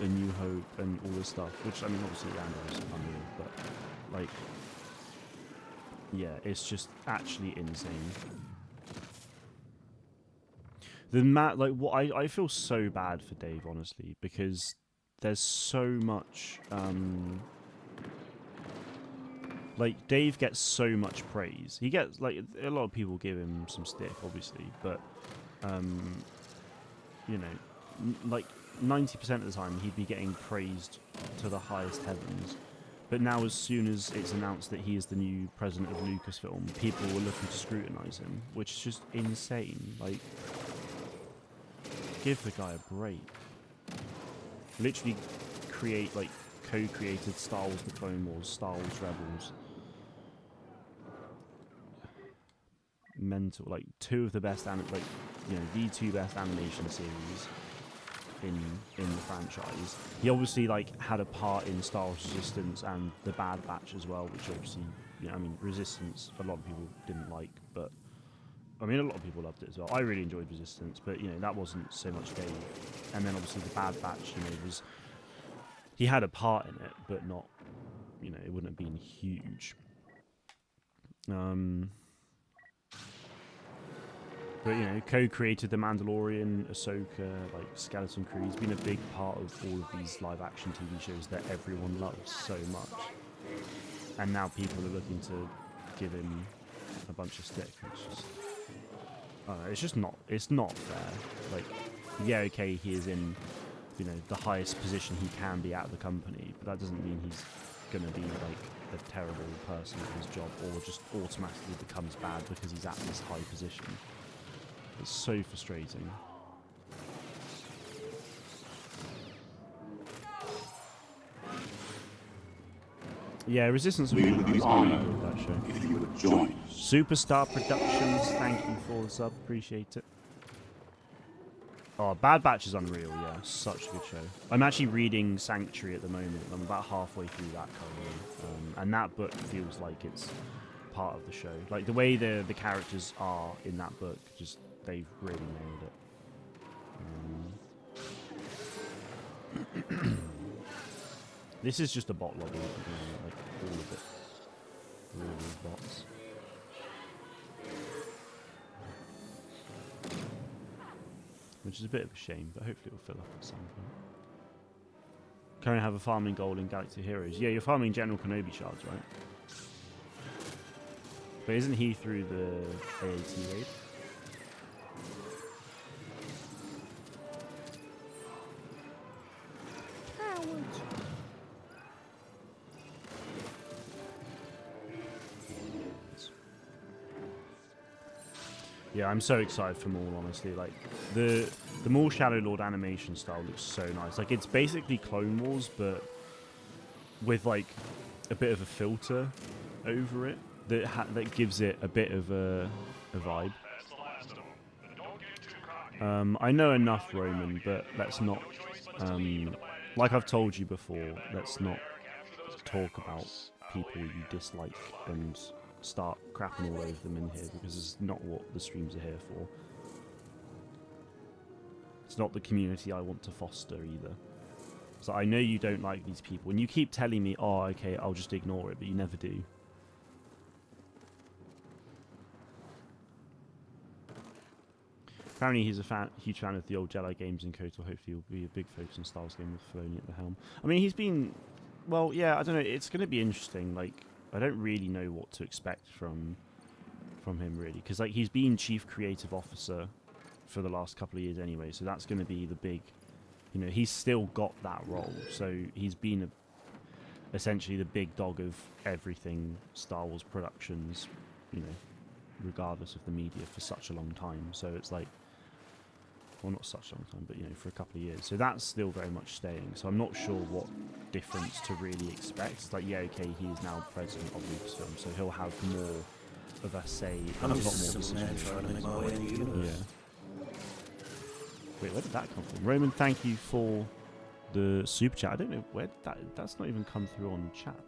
A New Hope and all this stuff. Which, I mean, obviously Andor's unreal, but, like, yeah, it's just actually insane. Like what I feel so bad for Dave, honestly, because there's so much like Dave gets so much praise. He gets like a lot of people give him some stick, obviously, but you know, like 90% of the time he'd be getting praised to the highest heavens. But now, as soon as it's announced that he is the new president of Lucasfilm, people were looking to scrutinize him, which is just insane. Like, give the guy a break. Literally co-created Star Wars: The Clone Wars, Star Wars Rebels. Mental. Like, two of the best, the two best animation series in the franchise. He obviously had a part in Star Wars Resistance and the Bad Batch as well, which obviously, Resistance a lot of people didn't like, but a lot of people loved it as well. I really enjoyed Resistance, but that wasn't so much Dave. And then obviously the Bad Batch, he had a part in it, but not, it wouldn't have been huge. But co-created The Mandalorian, Ahsoka, Skeleton Crew. He's been a big part of all of these live-action TV shows that everyone loves so much. And now people are looking to give him a bunch of stick. It's just not. It's not fair. Okay, he is in, the highest position he can be at the company, but that doesn't mean he's gonna be a terrible person at his job, or just automatically becomes bad because he's at this high position. It's so frustrating. Yeah, Resistance We would be honored that show. if you would join us. Superstar Productions, thank you for the sub, appreciate it. Oh, Bad Batch is unreal, yeah, such a good show. I'm actually reading Sanctuary at the moment. I'm about halfway through that currently, and that book feels like it's part of the show. Like the way the characters are in that book, just they've really nailed it. This is just a bot lobby, all of it. All of these bots. Which is a bit of a shame, but hopefully it will fill up at some point. Currently have a farming goal in Galaxy Heroes. Yeah, you're farming General Kenobi shards, right? But isn't he through the AAT raid? Yeah, I'm so excited for Maul, honestly. The Maul Shadow Lord animation style looks so nice. It's basically Clone Wars, but with a bit of a filter over it that gives it a bit of a vibe. I know enough, Roman, but let's not. Like I've told you before, let's not talk about people you dislike and start crapping all over them in here, because it's not what the streams are here for. It's not the community I want to foster either. So I know you don't like these people, and you keep telling me, oh, okay, I'll just ignore it, but you never do. Apparently he's a huge fan of the old Jedi games in KOTOR. Hopefully he'll be a big focus on Star Wars game with Filoni at the helm. He's been... Well, yeah, I don't know. It's going to be interesting. I don't really know what to expect from him, really. Because, he's been Chief Creative Officer for the last couple of years anyway. So that's going to be the big... he's still got that role. So he's been essentially the big dog of everything Star Wars Productions, regardless of the media for such a long time. So it's well, not such a long time, but for a couple of years. So that's still very much staying. So I'm not sure what difference to really expect. It's yeah, okay, he is now president of Lucasfilm, so he'll have more of a say and a lot more decisions. Yeah. Wait, where did that come from? Roman, thank you for the super chat. I don't know where that's not even come through on chat.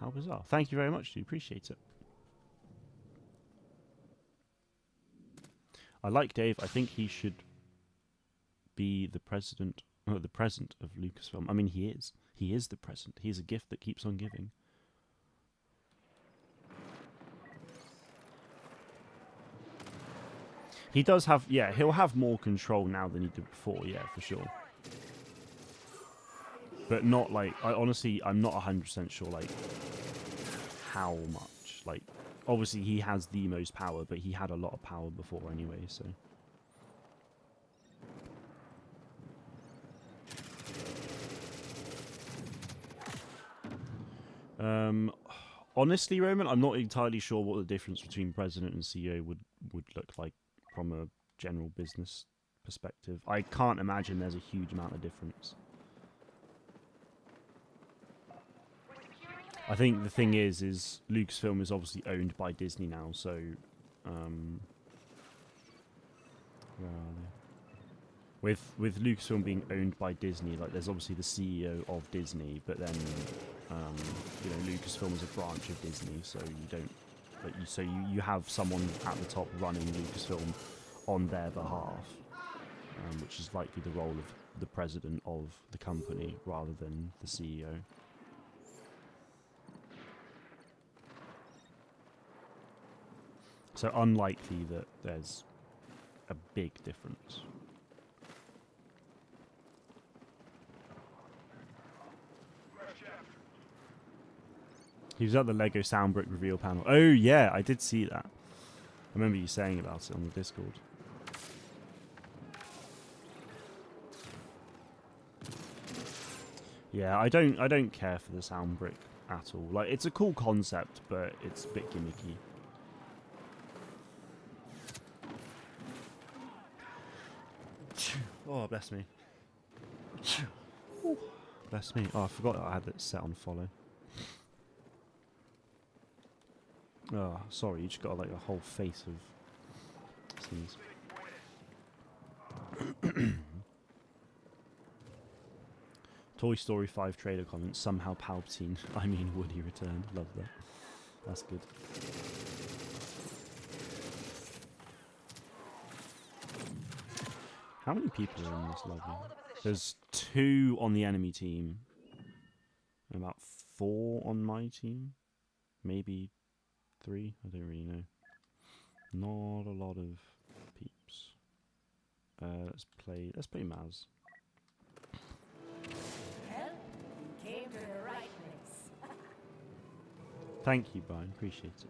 How bizarre. Thank you very much, dude. Appreciate it. I like Dave. I think he should be the president of Lucasfilm. He is. He is the president. He's a gift that keeps on giving. He does have, yeah, he'll have more control now than he did before, yeah, for sure. But not like, I'm not 100% sure, like, how much. Like, obviously he has the most power, but he had a lot of power before anyway, so. Honestly, Roman, I'm not entirely sure what the difference between president and CEO would look like from a general business perspective. I can't imagine there's a huge amount of difference. I think the thing is Lucasfilm is obviously owned by Disney now, so where are they? With Lucasfilm being owned by Disney, like there's obviously the CEO of Disney, but then you know, Lucasfilm is a branch of Disney, so you don't you have someone at the top running Lucasfilm on their behalf, which is likely the role of the president of the company rather than the CEO. So unlikely that there's a big difference. He was at the Lego Soundbrick reveal panel. Oh yeah, I did see that. I remember you saying about it on the Discord. Yeah, I don't care for the Soundbrick at all. Like, it's a cool concept, but it's a bit gimmicky. Oh, bless me. Bless me. Oh, I forgot I had it set on follow. Oh, sorry, you just got like a whole face of things. Toy Story 5 trailer comments. Somehow Palpatine, I mean Woody returned. Love that. That's good. How many people are in this lobby? There's 2 on the enemy team. And about 4 on my team. Maybe 3. I don't really know. Not a lot of peeps. Let's play Maz. Well, you came to the right place. Thank you, Brian. Appreciate it.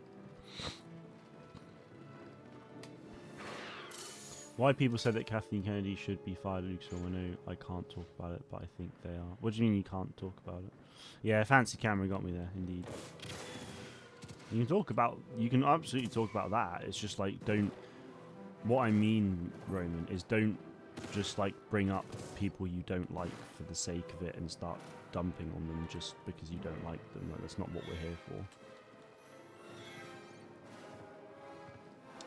Why people said that Kathleen Kennedy should be fired at Lucasfilm? I know I can't talk about it, but I think they are. What do you mean you can't talk about it? Yeah, fancy camera got me there, indeed. You can absolutely talk about that. It's just like, don't. What I mean, Roman, is don't just like bring up people you don't like for the sake of it and start dumping on them just because you don't like them. Like, that's not what we're here for.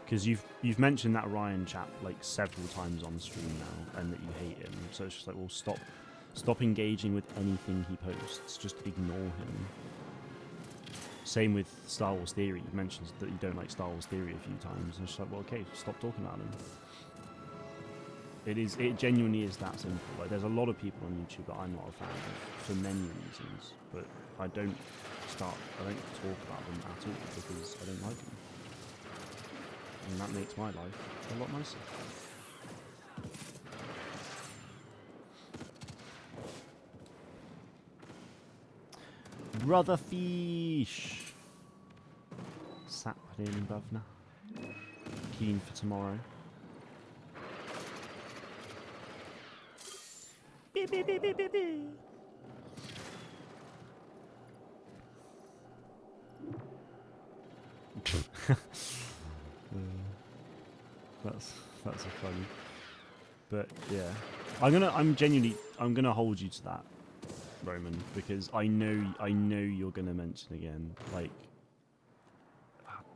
Because you've mentioned that Ryan chap like several times on stream now, and that you hate him. So it's just like, well, stop engaging with anything he posts. Just ignore him. Same with Star Wars Theory. You mentioned that you don't like Star Wars Theory a few times. And it's just like, well, okay, stop talking about him. It genuinely is that simple. Like, there's a lot of people on YouTube that I'm not a fan of for many reasons, but I don't talk about them at all because I don't like them. And that makes my life a lot nicer. Brother Fish! Sap in Bavna. Keen for tomorrow. Beep, beep, beep, beep, beep, beep. That's a funny. But yeah, I'm gonna hold you to that, Roman, because I know you're gonna mention again, like,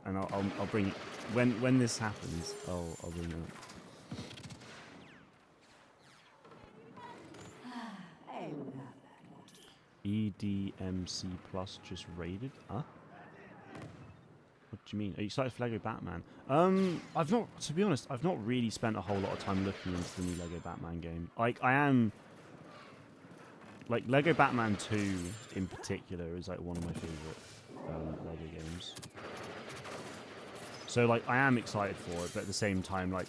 and I'll bring it when this happens. I'll bring it up. EDMC Plus just raided? Huh? What do you mean? Are you excited for Lego Batman? I've not, to be honest, I've not really spent a whole lot of time looking into the new Lego Batman game. Like, I am, like, Lego Batman 2 in particular is like one of my favorite Lego games. So like, I am excited for it, but at the same time, like,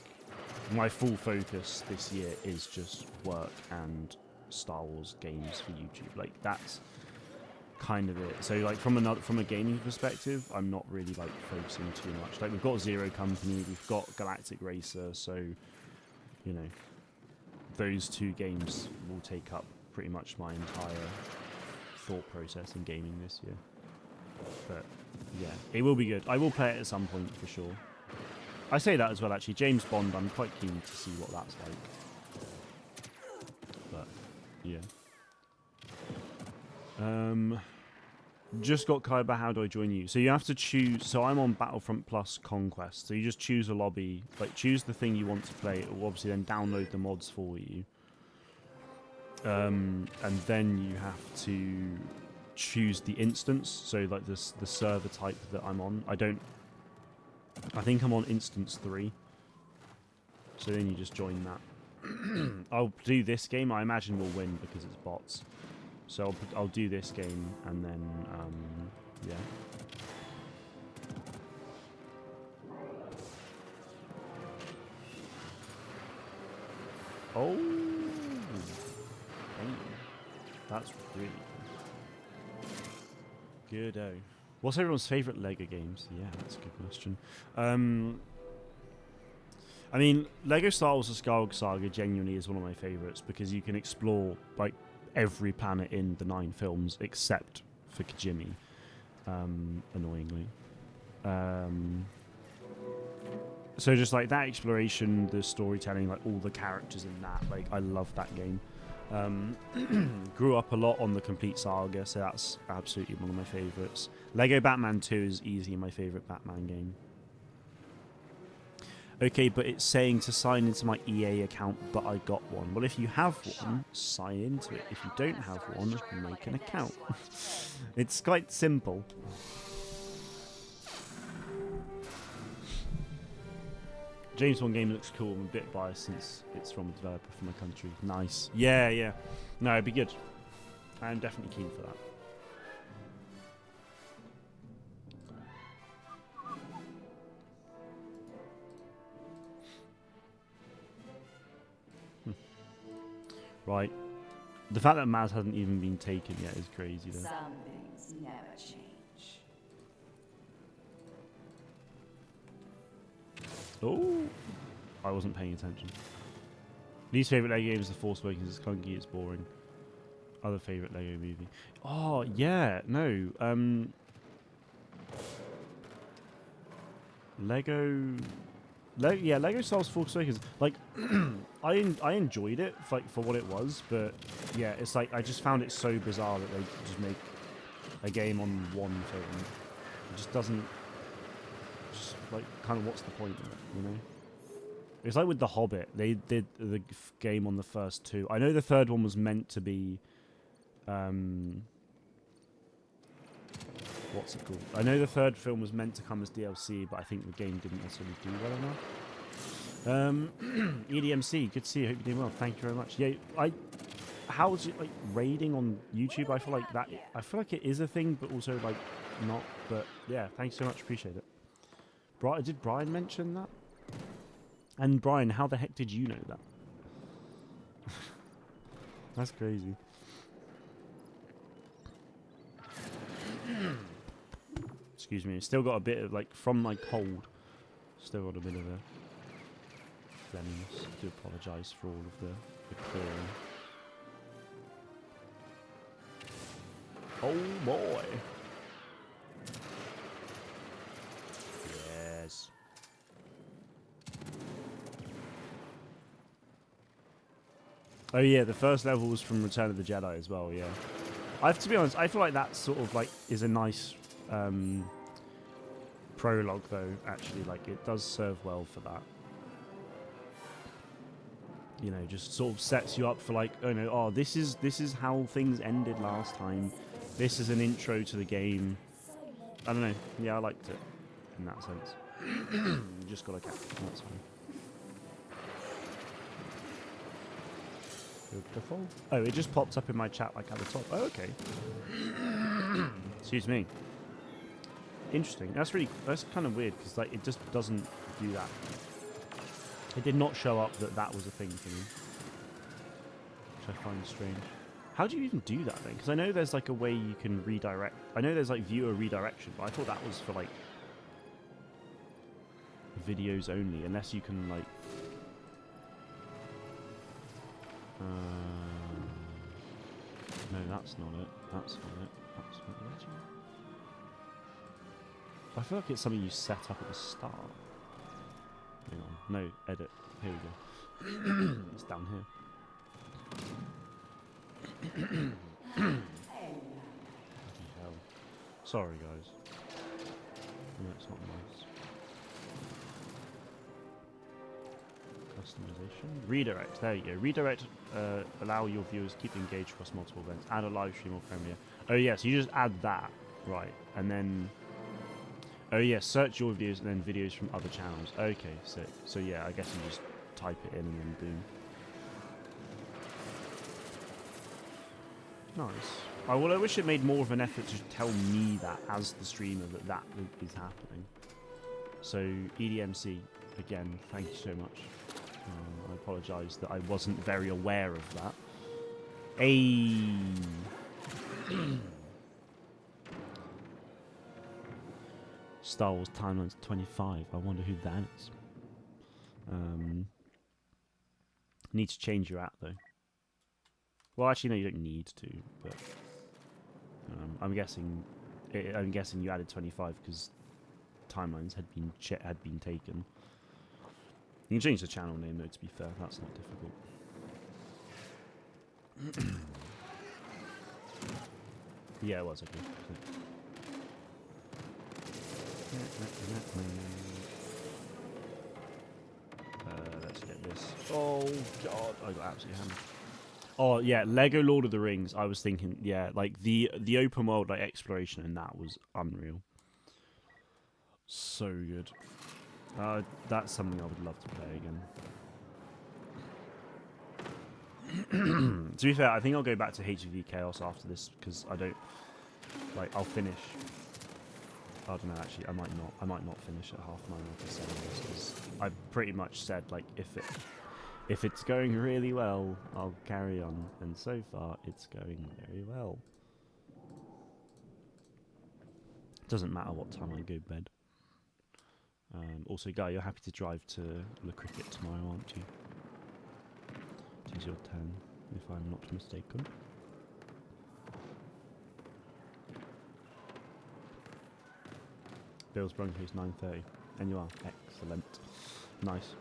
my full focus this year is just work and Star Wars games for YouTube. Like that's kind of it. So like from a gaming perspective, I'm not really like focusing too much. Like we've got Zero Company, we've got Galactic Racer, so you know those two games will take up pretty much my entire thought process in gaming this year. But yeah, it will be good. I will play it at some point for sure. I say that as well actually. James Bond, I'm quite keen to see what that's like. But yeah. Just got Kyber, how do I join you? So you have to choose, so I'm on Battlefront Plus Conquest, so you just choose a lobby, like choose the thing you want to play, it will obviously then download the mods for you. And then you have to choose the instance, so like the server type that I'm on. I think I'm on instance 3. So then you just join that. I'll do this game, I imagine we'll win because it's bots. So I'll do this game and then, yeah. Oh, damn. That's really good. Good-o. What's everyone's favourite LEGO games? Yeah, that's a good question. I mean, LEGO Star Wars: The Skywalker Saga genuinely is one of my favourites because you can explore like every planet in the 9 films except for Kijimi, annoyingly. So just like that exploration, the storytelling, like all the characters in that, like I love that game. Grew up a lot on the complete saga, so that's absolutely one of my favourites. Lego Batman 2 is easily my favourite Batman game. Okay, but it's saying to sign into my EA account, but I got one. Well, if you have one, sign into it. If you don't have one, make an account. It's quite simple. James Bond game looks cool. I'm a bit biased since it's from a developer from my country. Nice. Yeah, yeah. No, it'd be good. I'm definitely keen for that. Right. The fact that Maz hasn't even been taken yet is crazy, though. Some things never change. Oh, I wasn't paying attention. Least favorite Lego game is The Force Awakens. It's clunky, it's boring. Other favorite Lego movie. Oh yeah, no. Lego Star Wars Force Awakens. Like, I enjoyed it for what it was, but yeah, it's like I just found it so bizarre that they just make a game on one film. It just doesn't. Just like, kind of, what's the point of it, you know? It's like with The Hobbit. They did the game on the first 2. I know the third one was meant to be. What's it called? I know the third film was meant to come as DLC, but I think the game didn't necessarily do well enough. EDMC, good to see you. Hope you're doing well. Thank you very much. Yeah, how's it like raiding on YouTube? I feel like that. I feel like it is a thing, but also like not. But yeah, thanks so much. Appreciate it. Did Brian mention that? And Brian, how the heck did you know that? That's crazy. Excuse me. Still got a bit of like from my cold. Still got a bit of a phlegminess. I do apologise for all of the clearing. Oh boy. Yes. Oh yeah, the first level was from Return of the Jedi as well, yeah. To be honest, I feel like that sort of like is a nice prologue though, actually. Like it does serve well for that. You know, just sort of sets you up for like, oh no, oh this is how things ended last time. This is an intro to the game. I don't know. Yeah, I liked it in that sense. You just got a cat. That's fine. Beautiful. Oh, it just popped up in my chat like at the top. Oh, okay. Excuse me. Interesting. That's kind of weird because like it just doesn't do that. It did not show up that that was a thing for me, which I find strange. How do you even do that then? Because I know there's like a way you can redirect. I know there's like viewer redirection, but I thought that was for like videos only, unless you can like. No, that's not it. That's not it. That's not it. I feel like it's something you set up at the start. Hang on. No, edit. Here we go. It's down here. Bloody hell. Sorry, guys. No, it's not nice. Customization. Redirect. There you go. Redirect. Allow your viewers to keep engaged across multiple events. Add a live stream or premiere. Oh, yes. Yeah, so you just add that. Right. And then. Oh, yeah. Search your videos and then videos from other channels. Okay. So yeah, I guess you just type it in and then boom. Nice. Oh, well, I wish it made more of an effort to tell me that as the streamer that is happening. So, EDMC, again, thank you so much. I apologise that I wasn't very aware of that. Star Wars Timeline's 25. I wonder who that is. Need to change your app, though. Well, actually, no, you don't need to, but I'm guessing you added 25 because timelines had been taken. You can change the channel name, though. To be fair, that's not difficult. Yeah, it was okay. Let's get this. Oh god, I got absolutely hammered. Oh yeah, Lego Lord of the Rings. I was thinking, yeah, like the open world like exploration in that was unreal. So good. That's something I would love to play again. To be fair, I think I'll go back to HVV Chaos after this because I don't like. I'll finish. I don't know. Actually, I might not. I might not finish at 9:30 after 7 because I pretty much said like if it's going really well, I'll carry on, and so far it's going very well. Doesn't matter what time I go to bed. Also, Guy, you're happy to drive to the cricket tomorrow, aren't you? It is your turn, if I'm not mistaken. Bills Broncos 9:30, and you are excellent, nice.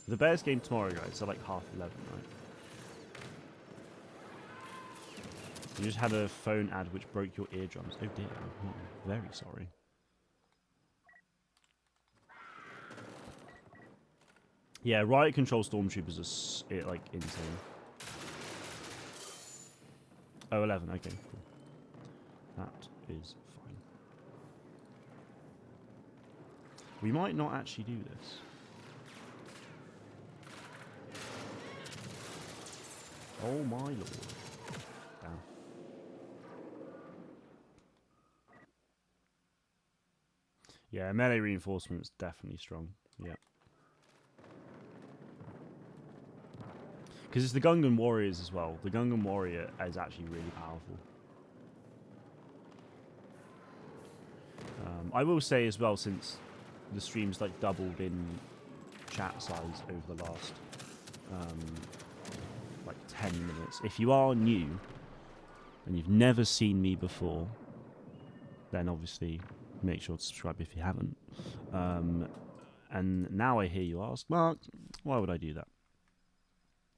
The Bears game tomorrow, guys. So like 11:30, right? You just had a phone ad which broke your eardrums. Oh dear, I'm very sorry. Yeah, riot control stormtroopers are like insane. Oh, 11. Okay, cool. That is fine. We might not actually do this. Oh my lord. Damn. Yeah, melee reinforcement's definitely strong. Yeah. Because it's the Gungan Warriors as well. The Gungan Warrior is actually really powerful. I will say as well, since the stream's like doubled in chat size over the last like 10 minutes. If you are new and you've never seen me before, then obviously make sure to subscribe if you haven't. And now I hear you ask, Mark, why would I do that?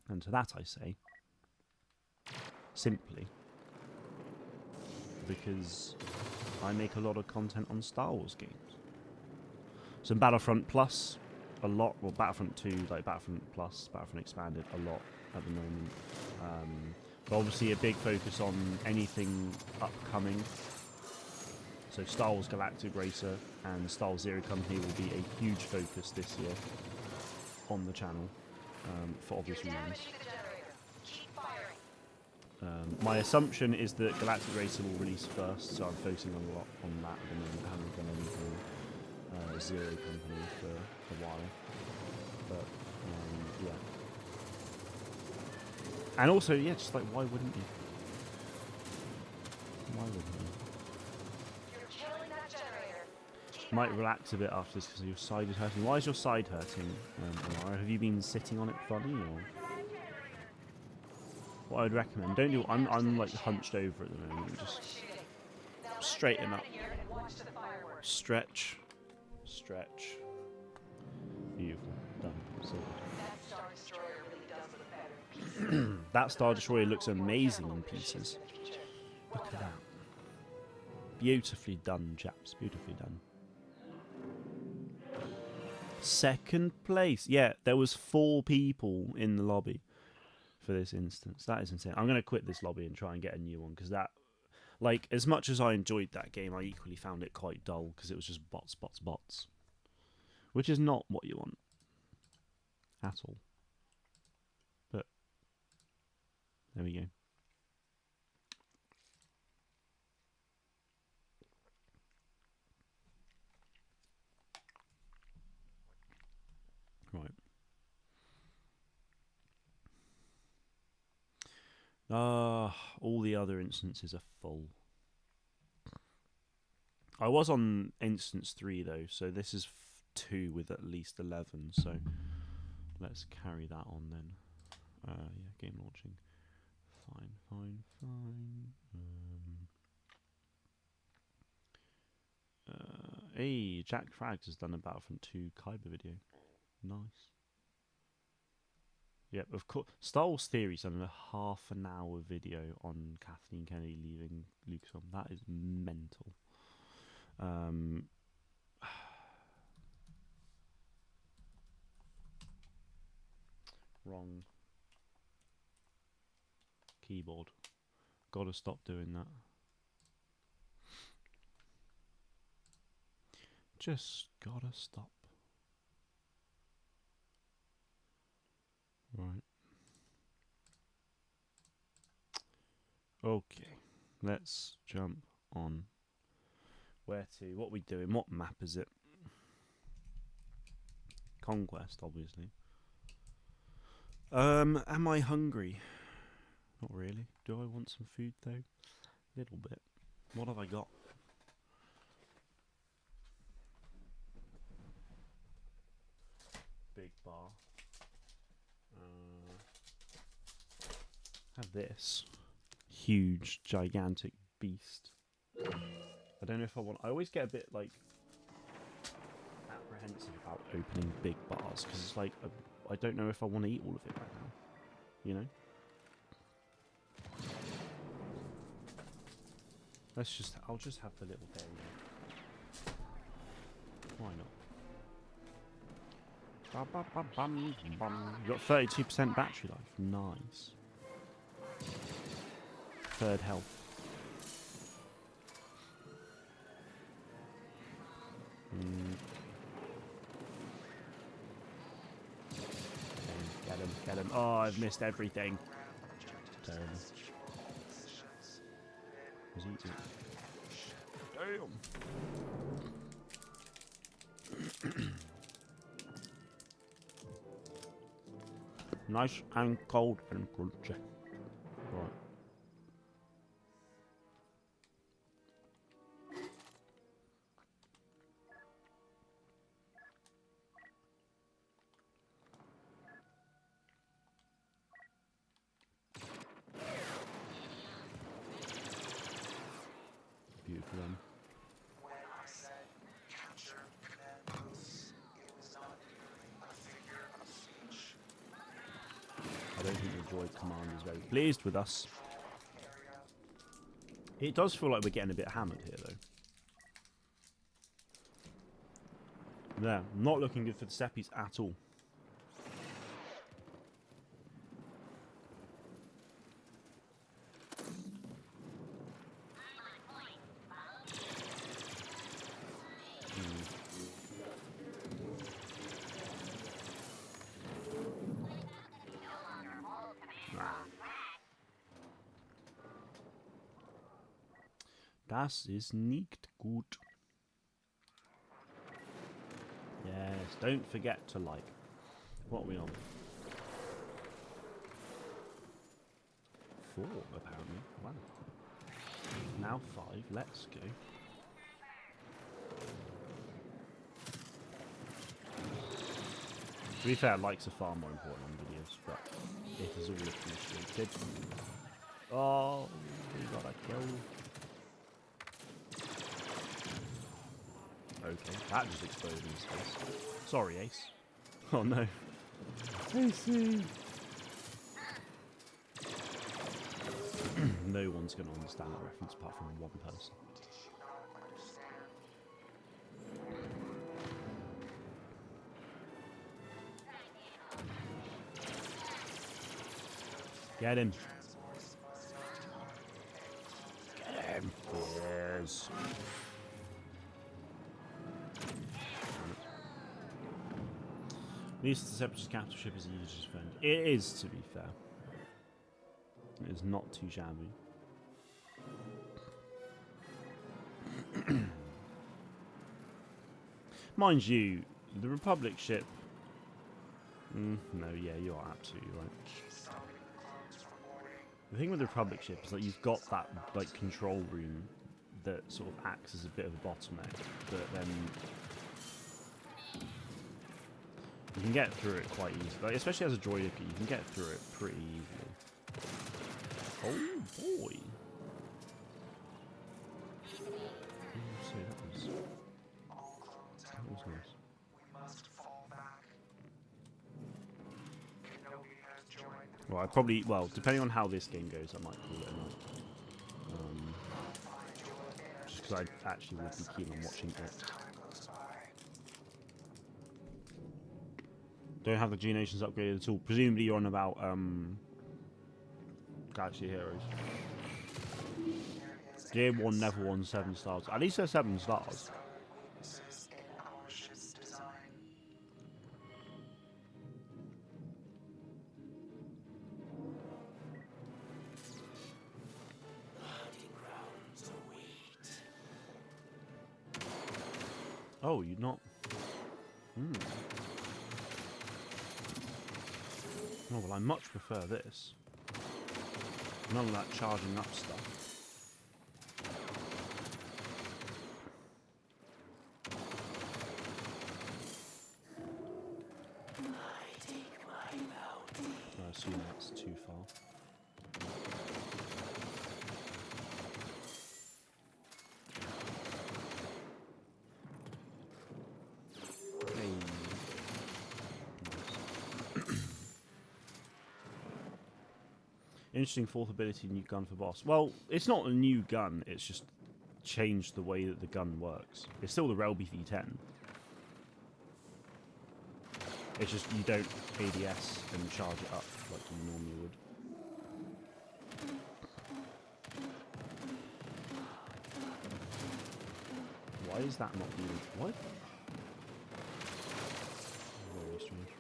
And to that I say, simply because I make a lot of content on Star Wars games. So Battlefront Plus, a lot. Well, Battlefront 2, like Battlefront Plus, Battlefront Expanded, a lot at the moment. But obviously a big focus on anything upcoming. So Star Wars Galactic Racer and Star Wars Zero Company will be a huge focus this year on the channel, for obvious reasons. My assumption is that Galactic Racer will release first, so I'm focusing on a lot on that at the moment. I haven't done anything Zero Company for a while. But, yeah. And also, yeah, just like, why wouldn't you? Why wouldn't you? You're killing that generator. Keep Might at it. relax a bit after this because your side is hurting. Why is your side hurting, Amara? Have you been sitting on it funny, or? What I would recommend, don't do. I'm like hunched over at the moment. Just Shooting. Now let's straighten get out up, of here and watch the fireworks. stretch, stretch. Beautiful, done. Sorted. That Star Destroyer really does look better. That Star Destroyer looks amazing in pieces. Look at that. Beautifully done, chaps. Beautifully done. Second place. Yeah, there was 4 people in the lobby for this instance. That is insane. I'm going to quit this lobby and try and get a new one because that, like, as much as I enjoyed that game, I equally found it quite dull because it was just bots, bots, bots. Which is not what you want at all. But there we go. Right. All the other instances are full. I was on instance 3 though, so this is 2 with at least 11. So let's carry that on then. Yeah, game launching. Fine, fine, fine. Hey, Jack Frags has done a Battlefront 2 Kyber video. Nice. Yep, of course. Star Wars Theory's done a half an hour video on Kathleen Kennedy leaving Lucasfilm. That is mental. Wrong keyboard. Gotta stop doing that. Just gotta stop. Right. Okay. Let's jump on. Where to? What we doing? What map is it? Conquest, obviously. Am I hungry? Not really. Do I want some food though? A little bit. What have I got? Big bar. Have this huge, gigantic beast. I don't know if I want. I always get a bit like apprehensive about opening big bars because it's like I don't know if I want to eat all of it right now. You know. I'll just have the little dairy milk. Why not? You got 32% battery life. Nice. Third health. Get him, get him. Oh, I've missed everything. Terrible. Was he eating? Damn. Nice and cold and crunchy. Right. Beautiful one. I don't think the droid command is very pleased with us. It does feel like we're getting a bit hammered here, though. Yeah, not looking good for the Seppies at all. Das ist nicht gut. Yes, don't forget to like. What are we on? 4, apparently. Wow. Now 5. Let's go. To be fair, likes are far more important on videos, but it is all appreciated. Oh, we got a kill. Okay, that just exploded in his face. Sorry, Ace. Oh no. AC! No one's going to understand that reference apart from one person. Get him. Get him. Yes. At least the Separatist capital ship is easy to defend. It is, to be fair. It is not too shabby. Mind you, the Republic ship... no, yeah, you are absolutely right. The thing with the Republic ship is that you've got that like control room that sort of acts as a bit of a bottleneck, but then you can get through it quite easily. Like, especially as a droidica, you can get through it pretty easily. Oh boy! So that was nice. Well, I probably, well, depending on how this game goes, I might call it a night. Just because I actually would be keen on watching it. Don't have the G Nations upgraded at all. Presumably you're on about Galaxy Heroes. Gear 1, Level 1, 7 stars. At least they're 7 stars. Oh, you're not... Oh, well, I much prefer this. None of that charging up stuff. I assume that's too far. Interesting 4th ability, new gun for boss. Well, it's not a new gun, it's just changed the way that the gun works. It's still the Relby V10. It's just you don't ADS and charge it up like you normally would. Why is that not being... What? Very strange.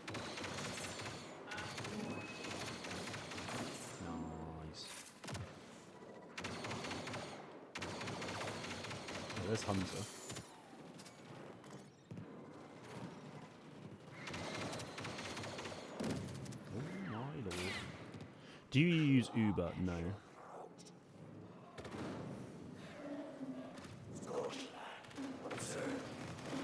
Nice. Oh, there's Hunter. Oh my lord. Do you use Uber? No.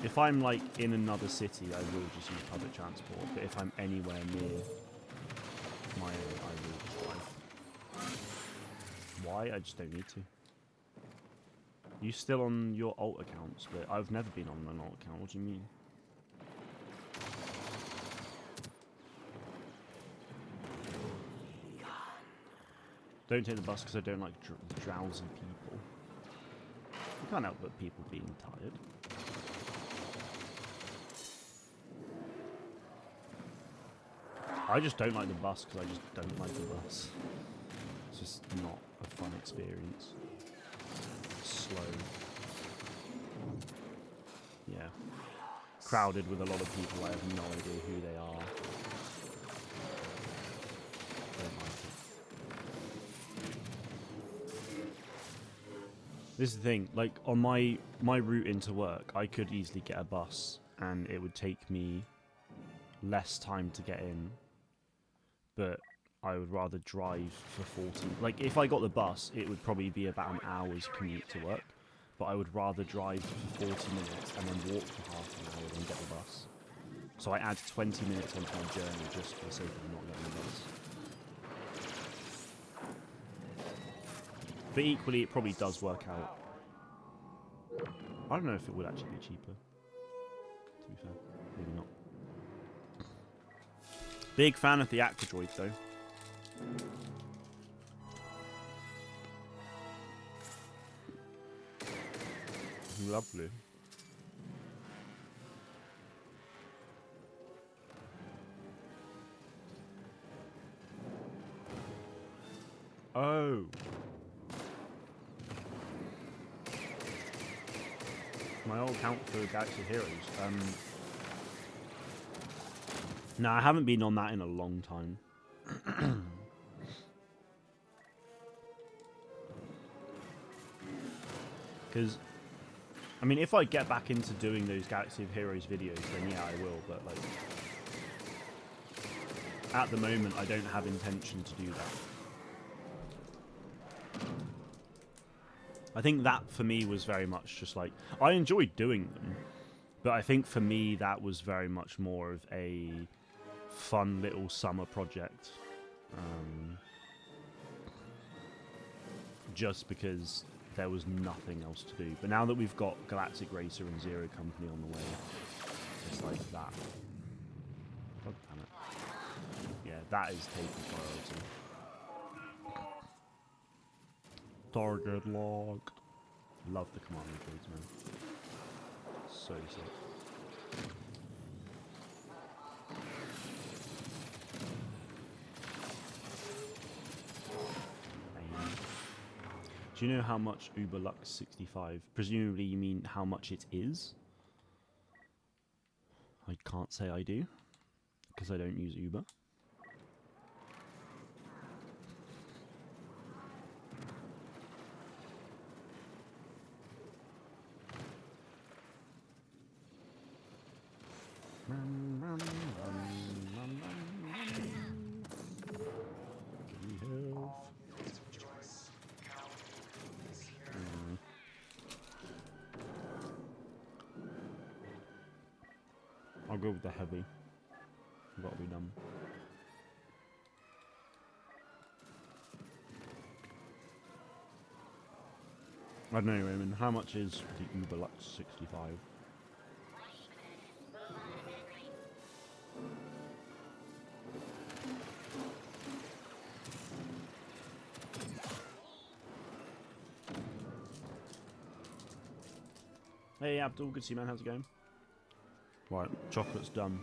If I'm like in another city, I will just use public transport. But if I'm anywhere near my area, I will just drive. Why? I just don't need to. You still on your alt accounts? But I've never been on an alt account. What do you mean? Don't take the bus because I don't like drowsy people. You can't help but people being tired. I just don't like the bus because I just don't like the bus. It's just not a fun experience. Slow. Yeah. Crowded with a lot of people. I have no idea who they are. Don't like it. This is the thing. Like on my route into work, I could easily get a bus and it would take me less time to get in, but I would rather drive for 40. Like, if I got the bus, it would probably be about an hour's commute to work, but I would rather drive for 40 minutes and then walk for half an hour than get the bus. So I add 20 minutes onto my journey just for the sake of not getting the bus. But equally, it probably does work out. I don't know if it would actually be cheaper, to be fair. Maybe not. Big fan of the Aquadroid, though. Lovely. Oh. My old account for Galaxy of Heroes. No, I haven't been on that in a long time. Because, I mean, if I get back into doing those Galaxy of Heroes videos, then yeah, I will. But, like, at the moment, I don't have intention to do that. I think that, for me, was very much just like... I enjoyed doing them, but I think, for me, that was very much more of a fun little summer project. Just because there was nothing else to do. But now that we've got Galactic Racer and Zero Company on the way, it's like that. God damn it. Yeah, that is taking priority. Target locked. Love the command codes, man. So sick. Do you know how much Uber Lux 65? Presumably you mean how much it is? I can't say I do, because I don't use Uber. I'll go with the heavy. Gotta be done. I don't know, Raymond. How much is the Uber Lux 65? Hey Abdul, good to see you, man. How's it going? Right, chocolate's done.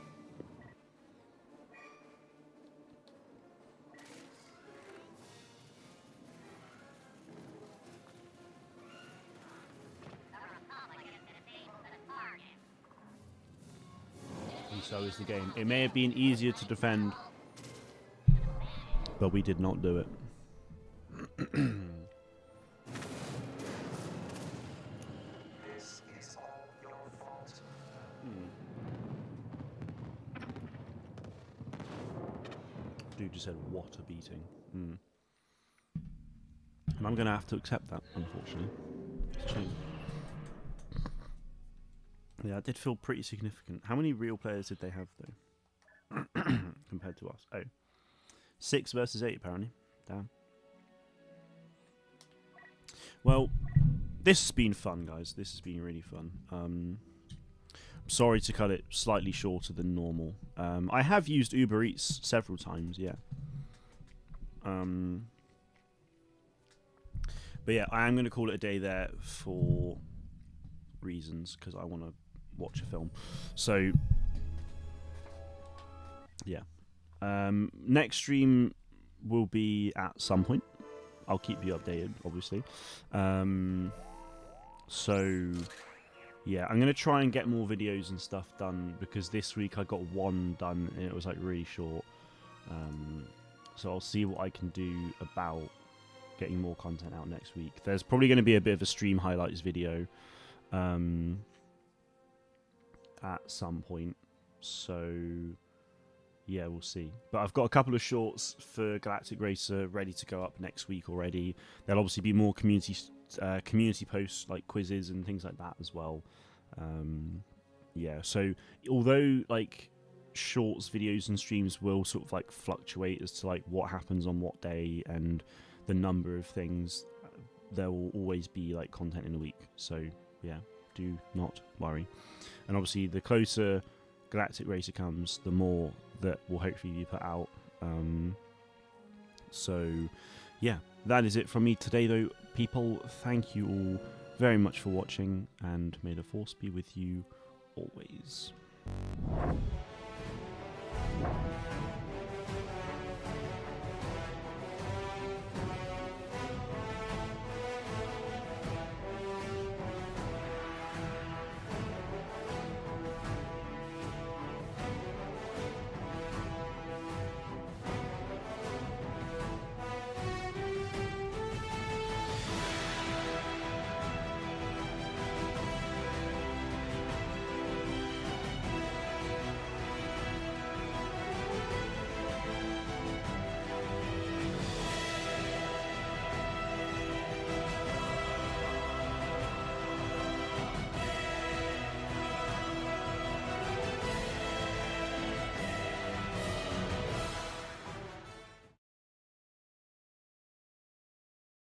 And so is the game. It may have been easier to defend, but we did not do it. Dude just said, what a beating. And I'm going to have to accept that, unfortunately. It's a shame. Yeah, it did feel pretty significant. How many real players did they have, though? Compared to us? Oh. 6 versus 8, apparently. Damn. Well, this has been fun, guys. This has been really fun. I'm sorry to cut it slightly shorter than normal. I have used Uber Eats several times, yeah. But yeah, I am going to call it a day there for reasons, because I want to watch a film. So, yeah. Next stream will be at some point. I'll keep you updated, obviously. So, yeah, I'm going to try and get more videos and stuff done, because this week I got one done and it was like really short. So I'll see what I can do about getting more content out next week. There's probably going to be a bit of a stream highlights video. at some point. So yeah, we'll see. But I've got a couple of shorts for Galactic Racer ready to go up next week already. There'll obviously be more community posts like quizzes and things like that as well. Yeah, so although like shorts videos and streams will sort of like fluctuate as to like what happens on what day and the number of things, there will always be like content in a week. So yeah, do not worry. And obviously the closer Galactic Racer comes, the more that will hopefully be put out. So yeah, that is it from me today though, people. Thank you all very much for watching, and may the force be with you always.